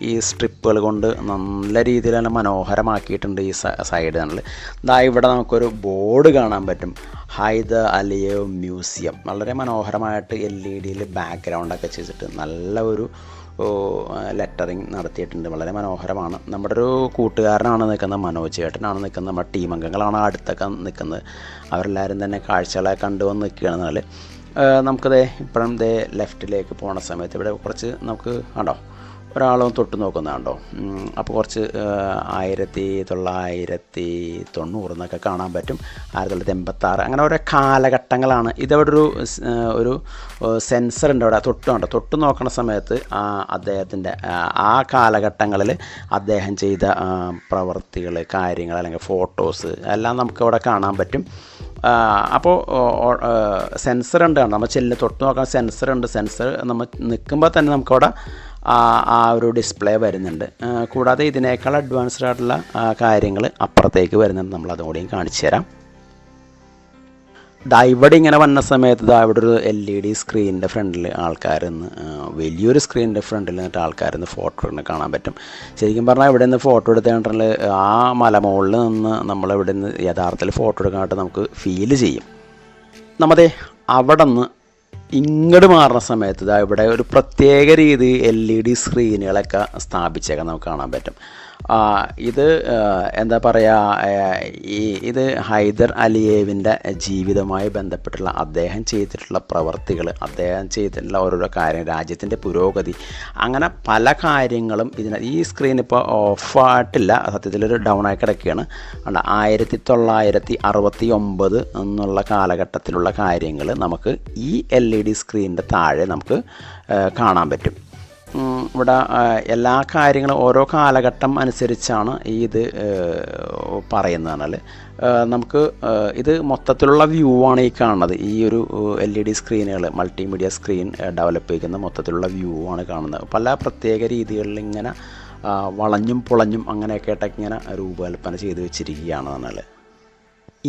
ഈ സ്ട്രിപ്പുകൾ കൊണ്ട് നല്ല രീതിയിൽ തന്നെ മനോഹരമാക്കിയിട്ടുണ്ട് ഈ സൈഡ് കണ്ടിൽ. ഇവിടെ നമുക്കൊരു ബോർഡ് കാണാൻ പറ്റും, ഹൈദർ അലിയേവ് മ്യൂസിയം. വളരെ മനോഹരമായിട്ട് LED ബാക്ക്ഗ്രൗണ്ടൊക്കെ ചെയ്തിട്ട് നല്ല ഒരു ലെറ്ററിങ് നടത്തിയിട്ടുണ്ട്. വളരെ മനോഹരമാണ്. നമ്മുടെ ഒരു കൂട്ടുകാരനാണ് നിൽക്കുന്നത്, മനോജ് ചേട്ടനാണ് നിൽക്കുന്നത്. നമ്മുടെ ടീം അംഗങ്ങളാണ് അടുത്തൊക്കെ നിൽക്കുന്നത്. അവരെല്ലാവരും തന്നെ കാഴ്ചകളെ കണ്ടുവന്ന് നിൽക്കുകയാണെന്നാൽ നമുക്കത് ഇപ്പോഴും ലെഫ്റ്റിലേക്ക് പോണ സമയത്ത് ഇവിടെ കുറച്ച് നമുക്ക് കണ്ടോ ഒരാളും തൊട്ട് നോക്കുന്നതുണ്ടോ. അപ്പോൾ കുറച്ച് 1990 എന്നൊക്കെ കാണാൻ പറ്റും, 1986 അങ്ങനെ ഓരോ കാലഘട്ടങ്ങളാണ്. ഇതവിടെ ഒരു സെൻസർ ഉണ്ട് അവിടെ തൊട്ട് നോക്കുന്ന സമയത്ത് അദ്ദേഹത്തിൻ്റെ ആ കാലഘട്ടങ്ങളിൽ അദ്ദേഹം ചെയ്ത പ്രവൃത്തികൾ, കാര്യങ്ങൾ അല്ലെങ്കിൽ ഫോട്ടോസ് എല്ലാം നമുക്കവിടെ കാണാൻ പറ്റും. അപ്പോൾ സെൻസർ ഉണ്ട്, നമ്മൾ തൊട്ട് നോക്കാൻ സെൻസർ ഉണ്ട്. സെൻസർ നമ്മൾ നിൽക്കുമ്പോൾ തന്നെ നമുക്കവിടെ ആ ഒരു ഡിസ്പ്ലേ വരുന്നുണ്ട്. കൂടാതെ ഇതിനേക്കാൾ അഡ്വാൻസ്ഡ് ആയിട്ടുള്ള കാര്യങ്ങൾ അപ്പുറത്തേക്ക് വരുന്നുണ്ട്. നമ്മളതും കൂടിയും കാണിച്ചു തരാം. ഇവിടെ ഇങ്ങനെ വന്ന സമയത്ത് ഇവിടെ ഒരു LED സ്ക്രീനിൻ്റെ ഫ്രണ്ടിൽ ആൾക്കാരെന്ന്, വലിയൊരു സ്ക്രീനിൻ്റെ ഫ്രണ്ടിൽ നിന്നിട്ട് ആൾക്കാരെന്ന് ഫോട്ടോ എടുക്കുന്നത് കാണാൻ പറ്റും. ശരിക്കും പറഞ്ഞാൽ ഇവിടെ നിന്ന് ഫോട്ടോ എടുത്തിട്ടുണ്ടെങ്കിൽ ആ മലമുകളിൽ നിന്ന് നമ്മളിവിടെ നിന്ന് യഥാർത്ഥത്തിൽ ഫോട്ടോ എടുക്കാനായിട്ട് നമുക്ക് ഫീൽ ചെയ്യും. നമ്മുടെ അവിടെ നിന്ന് ഇങ്ങോട്ട് മാറുന്ന സമയത്ത് ഇവിടെ ഒരു പ്രത്യേക രീതി LED സ്ക്രീനുകളൊക്കെ സ്ഥാപിച്ചേക്കാൻ നമുക്ക് കാണാൻ പറ്റും. ഇത് എന്താ പറയുക, ഇത് ഹൈദർ അലിയേവിൻ്റെ ജീവിതവുമായി ബന്ധപ്പെട്ടുള്ള അദ്ദേഹം ചെയ്തിട്ടുള്ള പ്രവർത്തികൾ, അദ്ദേഹം ചെയ്തിട്ടുള്ള ഓരോരോ കാര്യം, രാജ്യത്തിൻ്റെ പുരോഗതി, അങ്ങനെ പല കാര്യങ്ങളും ഈ സ്ക്രീൻ ഇപ്പോൾ ഓഫായിട്ടില്ല, സത്യത്തിലൊരു ഡൗൺ ആയി കിടക്കുകയാണ്. 1969 എന്നുള്ള കാലഘട്ടത്തിലുള്ള കാര്യങ്ങൾ നമുക്ക് ഈ LED സ്ക്രീനിൻ്റെ താഴെ നമുക്ക് കാണാൻ പറ്റും. ഇവിടെ എല്ലാ കാര്യങ്ങളും ഓരോ കാലഘട്ടം അനുസരിച്ചാണ് ഇത് പറയുന്നതാണ്. നമുക്ക് ഇത് മൊത്തത്തിലുള്ള വ്യൂ ആണ് ഈ കാണുന്നത്. ഈ ഒരു LED സ്ക്രീനുകൾ, മൾട്ടിമീഡിയ സ്ക്രീൻ ഡെവലപ്പ് ചെയ്യുന്ന മൊത്തത്തിലുള്ള വ്യൂ ആണ് കാണുന്നത്. പല പ്രത്യേക രീതികളിൽ ഇങ്ങനെ വളഞ്ഞും പുളഞ്ഞും അങ്ങനെയൊക്കെ ആയിട്ടൊക്കെ ഇങ്ങനെ രൂപകൽപ്പന ചെയ്ത് വെച്ചിരിക്കുകയാണ് എന്നാൽ.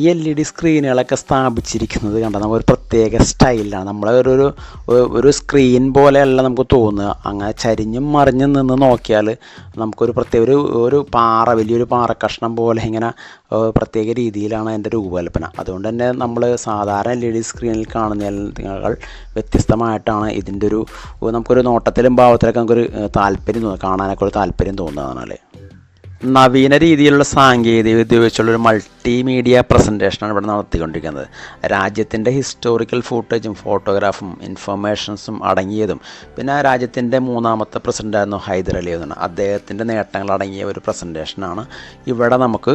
ഈ LED സ്ക്രീനുകളൊക്കെ സ്ഥാപിച്ചിരിക്കുന്നത് കണ്ടാൽ നമ്മൾ ഒരു പ്രത്യേക സ്റ്റൈലിലാണ്. നമ്മളെ ഒരു സ്ക്രീൻ പോലെയല്ല നമുക്ക് തോന്നുക. അങ്ങനെ ചരിഞ്ഞും മറിഞ്ഞും നിന്ന് നോക്കിയാൽ നമുക്കൊരു പ്രത്യേക ഒരു വലിയൊരു പാറ കഷ്ണം പോലെ ഇങ്ങനെ പ്രത്യേക രീതിയിലാണ് അതിൻ്റെ രൂപകൽപ്പന. അതുകൊണ്ട് തന്നെ നമ്മൾ സാധാരണ LED സ്ക്രീനിൽ കാണുന്നതിനേക്കാൾ വ്യത്യസ്തമായിട്ടാണ് ഇതിൻ്റെ നമുക്കൊരു നോട്ടത്തിലും ഭാവത്തിലൊക്കെ നമുക്കൊരു താല്പര്യം തോന്നുക, കാണാനൊക്കെ ഒരു താല്പര്യം തോന്നുന്നതാണ്. നവീന രീതിയിലുള്ള സാങ്കേതിക വിദ്യ ഉപയോഗിച്ചുള്ളൊരു മൾട്ടിമീഡിയ പ്രസൻറ്റേഷനാണ് ഇവിടെ നടത്തിക്കൊണ്ടിരിക്കുന്നത്. രാജ്യത്തിൻ്റെ ഹിസ്റ്റോറിക്കൽ ഫൂട്ടേജും ഫോട്ടോഗ്രാഫും ഇൻഫർമേഷൻസും അടങ്ങിയതും, പിന്നെ രാജ്യത്തിൻ്റെ 3ാമത്തെ പ്രസിഡൻ്റായിരുന്നു ഹൈദർ അലിയേവ് എന്നാണ്, അദ്ദേഹത്തിൻ്റെ നേട്ടങ്ങൾ അടങ്ങിയ ഒരു പ്രസൻറ്റേഷനാണ് ഇവിടെ നമുക്ക്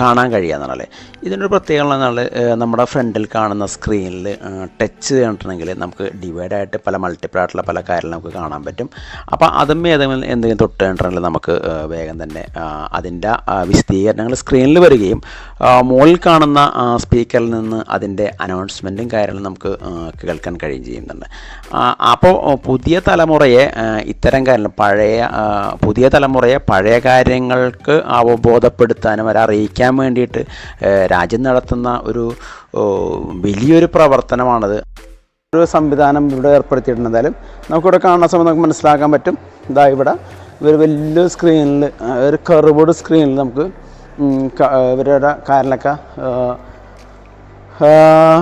കാണാൻ കഴിയുക. ഇതിനൊരു പ്രത്യേകത എന്നാൽ നമ്മുടെ ഫ്രണ്ടിൽ കാണുന്ന സ്ക്രീനിൽ ടച്ച് ചെയ്തിട്ടുണ്ടെങ്കിൽ നമുക്ക് ഡിവൈഡായിട്ട് മൾട്ടിപ്പിളായിട്ടുള്ള പല കാര്യങ്ങൾ നമുക്ക് കാണാൻ പറ്റും. അപ്പോൾ അതും എന്തെങ്കിലും തൊട്ട് കഴിഞ്ഞിട്ടുണ്ടെങ്കിൽ നമുക്ക് വേഗം തന്നെ അതിൻ്റെ വിശദീകരണങ്ങൾ സ്ക്രീനിൽ വരികയും മുകളിൽ കാണുന്ന സ്പീക്കറിൽ നിന്ന് അതിൻ്റെ അനൗൺസ്മെൻറ്റും കാര്യങ്ങളും നമുക്ക് കേൾക്കാൻ കഴിയുകയും ചെയ്യുന്നുണ്ട്. അപ്പോൾ പുതിയ തലമുറയെ ഇത്തരം കാര്യങ്ങൾ പുതിയ തലമുറയെ പഴയ കാര്യങ്ങൾക്ക് അവബോധപ്പെടുത്താനും അവരെ അറിയിക്കാൻ വേണ്ടിയിട്ട് രാജ്യം നടത്തുന്ന ഒരു വലിയൊരു പ്രവർത്തനമാണത്. ഒരു സംവിധാനം ഇവിടെ ഏർപ്പെടുത്തിയിട്ടുണ്ട്. എന്തായാലും നമുക്കിവിടെ കാണുന്ന സമയത്ത് നമുക്ക് മനസ്സിലാക്കാൻ പറ്റും. ഇതാ ഇവിടെ ഒരു വലിയ സ്ക്രീനിൽ, ഒരു കർവ്ഡ് സ്ക്രീനിൽ നമുക്ക് ഇവരുടെ കാര്യങ്ങളൊക്കെ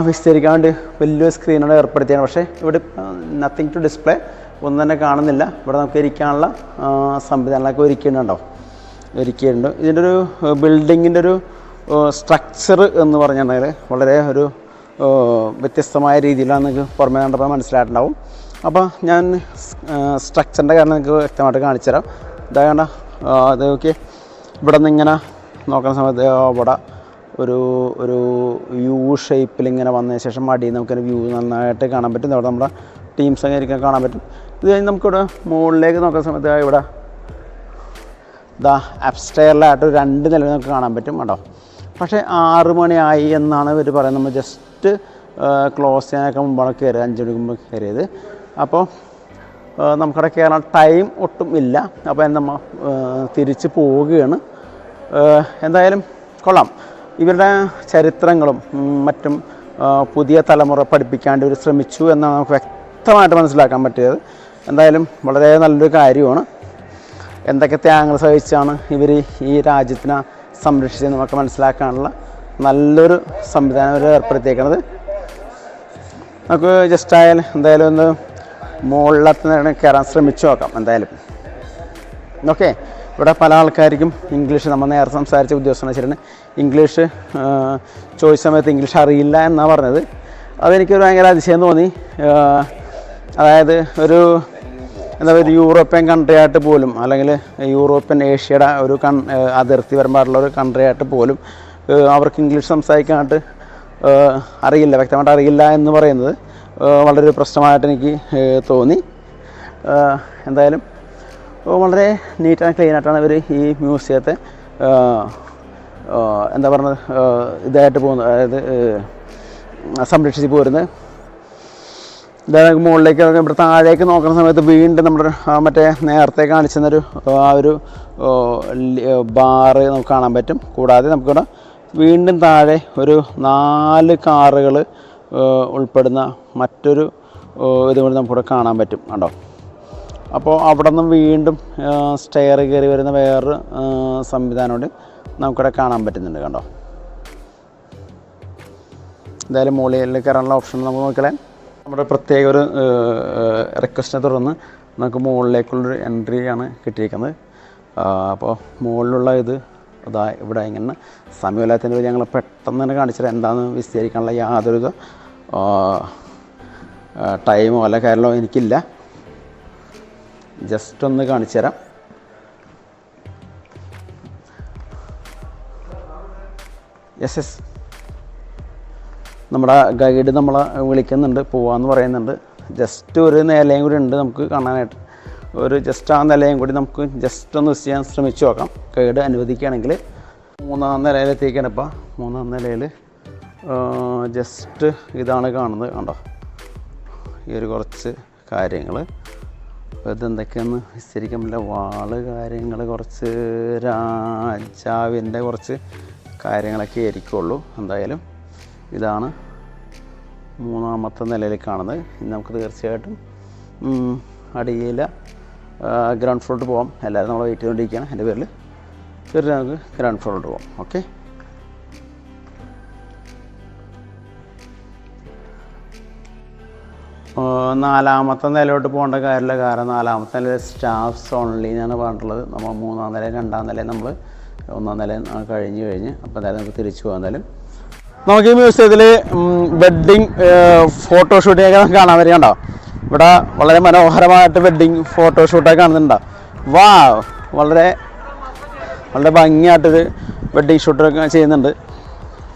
വിസ്തരിക്കാൻ വേണ്ടി വലിയ സ്ക്രീനോട് ഏർപ്പെടുത്തിയാണ്. പക്ഷേ ഇവിടെ നത്തിങ് ടു ഡിസ്പ്ലേ, ഒന്നും തന്നെ കാണുന്നില്ല. ഇവിടെ നമുക്ക് ഇരിക്കാനുള്ള സംവിധാനങ്ങളൊക്കെ ഒരുക്കിയിട്ടുണ്ടോ, ഒരുക്കിയിട്ടുണ്ട്. ഇതിൻ്റെ ഒരു ബിൽഡിങ്ങിൻ്റെ ഒരു സ്ട്രക്ചർ എന്ന് പറഞ്ഞിട്ടുണ്ടെങ്കിൽ വളരെ ഒരു വ്യത്യസ്തമായ രീതിയിലാണ് നിങ്ങൾക്ക് പുറമേ കണ്ടപ്പോൾ മനസ്സിലായിട്ടുണ്ടാവും. അപ്പോൾ ഞാൻ സ്ട്രക്ചറിൻ്റെ കാരണം നിങ്ങൾക്ക് വ്യക്തമായിട്ട് കാണിച്ചു തരാം. ഇതാ കണ്ട, അത് ഓക്കെ. ഇവിടെ നിന്ന് ഇങ്ങനെ നോക്കുന്ന സമയത്ത് ഇവിടെ ഒരു യു ഷേപ്പിൽ ഇങ്ങനെ വന്നതിന് ശേഷം അടിയിൽ നമുക്കൊരു വ്യൂ നന്നായിട്ട് കാണാൻ പറ്റും. അവിടെ നമ്മുടെ ടീംസ് അങ്ങനെ ഇരിക്കാൻ കാണാൻ പറ്റും. ഇത് കഴിഞ്ഞ് നമുക്കിവിടെ മുകളിലേക്ക് നോക്കുന്ന സമയത്ത് ഇവിടെ ഇതാ അപ്സ്റ്റെയറിലായിട്ട് 2 നില നമുക്ക് കാണാൻ പറ്റും കേട്ടോ. പക്ഷേ 6 മണിയായി എന്നാണ് ഇവർ പറയുന്നത്. നമ്മൾ ജസ്റ്റ് ക്ലോസ് ചെയ്യാനൊക്കെ മുമ്പാണ് കയറിയത്, 5 മണിക്ക് മുമ്പ് കയറിയത്. അപ്പോൾ നമുക്കവിടെ കയറാൻ ടൈം ഒട്ടും ഇല്ല. അപ്പോൾ നമ്മൾ തിരിച്ച് പോവുകയാണ്. എന്തായാലും കൊള്ളാം. ഇവരുടെ ചരിത്രങ്ങളും മറ്റും പുതിയ തലമുറ പഠിപ്പിക്കാണ്ട് ഇവർ ശ്രമിച്ചു എന്നാണ് നമുക്ക് വ്യക്തമായിട്ട് മനസ്സിലാക്കാൻ പറ്റിയത്. എന്തായാലും വളരെ നല്ലൊരു കാര്യമാണ്. എന്തൊക്കെ ത്യാഗങ്ങൾ സഹിച്ചാണ് ഇവർ ഈ രാജ്യത്തിനെ സംരക്ഷിച്ചത് നമുക്ക് മനസ്സിലാക്കാനുള്ള നല്ലൊരു സംവിധാനം അവർ ഏർപ്പെടുത്തിയേക്കുന്നത്. നമുക്ക് ജസ്റ്റ് ആയാലും എന്തായാലും ഒന്ന് മുകളിലത്ത് കയറാൻ ശ്രമിച്ചു നോക്കാം. എന്തായാലും ഓക്കെ. ഇവിടെ പല ആൾക്കാർക്കും ഇംഗ്ലീഷ്, നമ്മൾ നേരത്തെ സംസാരിച്ച ഉദ്യോഗസ്ഥനെ ശരിയാണ്, ഇംഗ്ലീഷ് ചോദിച്ച സമയത്ത് ഇംഗ്ലീഷ് അറിയില്ല എന്നാണ് പറഞ്ഞത്. അതെനിക്കൊരു ഭയങ്കര അതിശയം തോന്നി. അതായത് ഒരു യൂറോപ്യൻ കൺട്രി ആയിട്ട് പോലും, അല്ലെങ്കിൽ യൂറോപ്യൻ ഏഷ്യയുടെ ഒരു അതിർത്തി വരുമ്പോഴുള്ള ഒരു കൺട്രി ആയിട്ട് പോലും അവർക്ക് ഇംഗ്ലീഷ് സംസാരിക്കാനായിട്ട് അറിയില്ല, വ്യക്തമായിട്ട് അറിയില്ല എന്ന് പറയുന്നത് വളരെ പ്രശ്നമായിട്ട് എനിക്ക് തോന്നി. എന്തായാലും വളരെ നീറ്റ് ആൻഡ് ക്ലീൻ ആയിട്ടാണ് ഇവർ ഈ മ്യൂസിയത്തെ എന്താ പറയുന്നത് ഇതായിട്ട് പോകുന്നത്, അതായത് സംരക്ഷിച്ച് പോരുന്നത്. ഇതായത് മുകളിലേക്ക് ഇവിടെ താഴേക്ക് നോക്കുന്ന സമയത്ത് വീണ്ടും നമ്മുടെ മറ്റേ നേരത്തെ കാണിച്ചൊരു ആ ഒരു ബാറ് നമുക്ക് കാണാൻ പറ്റും. കൂടാതെ നമുക്കിവിടെ വീണ്ടും താഴെ ഒരു 4 കാറുകൾ ഉൾപ്പെടുന്ന മറ്റൊരു ഇതുകൊണ്ട് നമുക്കിവിടെ കാണാൻ പറ്റും കണ്ടോ. അപ്പോൾ അവിടെ നിന്നും വീണ്ടും സ്റ്റെയർ കയറി വരുന്ന വേറൊരു സംവിധാനമുണ്ട് നമുക്കിവിടെ കാണാൻ പറ്റുന്നുണ്ട് കണ്ടോ. എന്തായാലും മുകളിൽ കയറാനുള്ള ഓപ്ഷൻ നമുക്ക് നോക്കിയാൽ നമ്മുടെ പ്രത്യേക ഒരു റിക്വസ്റ്റിനെ തുടർന്ന് നമുക്ക് മുകളിലേക്കുള്ളൊരു എൻട്രി ആണ് കിട്ടിയിരിക്കുന്നത്. അപ്പോൾ മുകളിലുള്ള ഇത് അതാ ഇവിടെ ഇങ്ങനെ സമയമില്ലാത്തതിൻ്റെ ഞങ്ങൾ പെട്ടെന്ന് തന്നെ കാണിച്ചത് എന്താണെന്ന് വിശദീകരിക്കാനുള്ള യാതൊരു ടൈമോ അല്ല കാര്യമോ എനിക്കില്ല. ജസ്റ്റ് ഒന്ന് കാണിച്ചു തരാം. യെസ് നമ്മുടെ ഗൈഡ് നമ്മളെ വിളിക്കുന്നുണ്ട്, പോവാമെന്ന് പറയുന്നുണ്ട്. ജസ്റ്റ് ഒരു നിലയും കൂടി ഉണ്ട് നമുക്ക് കാണാനായിട്ട്. ജസ്റ്റ് ആ നിലയും കൂടി നമുക്ക് ജസ്റ്റ് ഒന്ന് ചെയ്യാൻ ശ്രമിച്ചു നോക്കാം, ഗൈഡ് അനുവദിക്കുകയാണെങ്കിൽ. 3-ാം നിലയിലെത്തിക്കാണ്. ഇപ്പോൾ 3-ാം നിലയിൽ ജസ്റ്റ് ഇതാണ് കാണുന്നത് കണ്ടോ. ഈ ഒരു കുറച്ച് കാര്യങ്ങൾ ഇതെന്തൊക്കെയെന്ന് വിസ്തരിക്കാൻ പറ്റില്ല. വാള് കാര്യങ്ങൾ, കുറച്ച് രാജാവിൻ്റെ കുറച്ച് കാര്യങ്ങളൊക്കെ ആയിരിക്കുള്ളൂ. എന്തായാലും ഇതാണ് 3-ാമത്തെ നിലയിൽ കാണുന്നത്. ഇനി നമുക്ക് തീർച്ചയായിട്ടും അടിയില ഗ്രൗണ്ട് ഫ്ലോറിൽ പോകാം. എല്ലാവരും നമ്മൾ വെയിറ്റ് ചെയ്തുകൊണ്ടിരിക്കുകയാണ്. എൻ്റെ പേരിൽ തീർച്ചയായും നമുക്ക് ഗ്രൗണ്ട് ഫ്ലോറിൽ പോകാം. ഓക്കെ. നാലാമത്തെ നിലയോട്ട് പോകേണ്ട കാര്യമില്ല. കാരണം 4-ാമത്തെ നിലയിൽ സ്റ്റാഫ്സ് ഓൺലി എന്നാണ് പറഞ്ഞിട്ടുള്ളത്. നമ്മൾ 3-ാം നില 2-ാം നില നമ്മൾ 1-ാം നില കഴിഞ്ഞ് അപ്പോൾ എന്തായാലും നമുക്ക് തിരിച്ചു പോകാം. എന്തായാലും നമുക്ക് ഈ മ്യൂസിയത്തിൽ വെഡ്ഡിങ് ഫോട്ടോഷൂട്ടിനൊക്കെ നമുക്ക് കാണാൻ വരികയുണ്ടോ. ഇവിടെ വളരെ മനോഹരമായിട്ട് വെഡ്ഡിങ് ഫോട്ടോഷൂട്ടൊക്കെ കാണുന്നുണ്ടോ. വാ, വളരെ വളരെ ഭംഗിയായിട്ടൊരു വെഡ്ഡിങ് ഷൂട്ടൊക്കെ ചെയ്യുന്നുണ്ട്.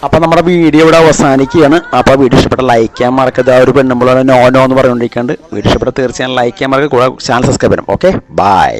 അപ്പോൾ നമ്മുടെ വീഡിയോ ഇവിടെ അവസാനിക്കുകയാണ്. അപ്പോൾ വീഡിയോ ഇഷ്ടപ്പെട്ട ലൈക്ക് ചെയ്യാൻ മറക്കരുത്. ആ ഒരു പെണ്ണുമ്പോൾ നോ എന്ന് പറഞ്ഞുകൊണ്ടിരിക്കുന്നുണ്ട്. വീഡിയോ ഇഷ്ടപ്പെട്ട തീർച്ചയായും ലൈക്ക് ചെയ്യാൻ മറക്കുക. കൂടെ ചാനൽ സബ്സ്ക്രൈബ് ചെയ്യണം. Okay, by.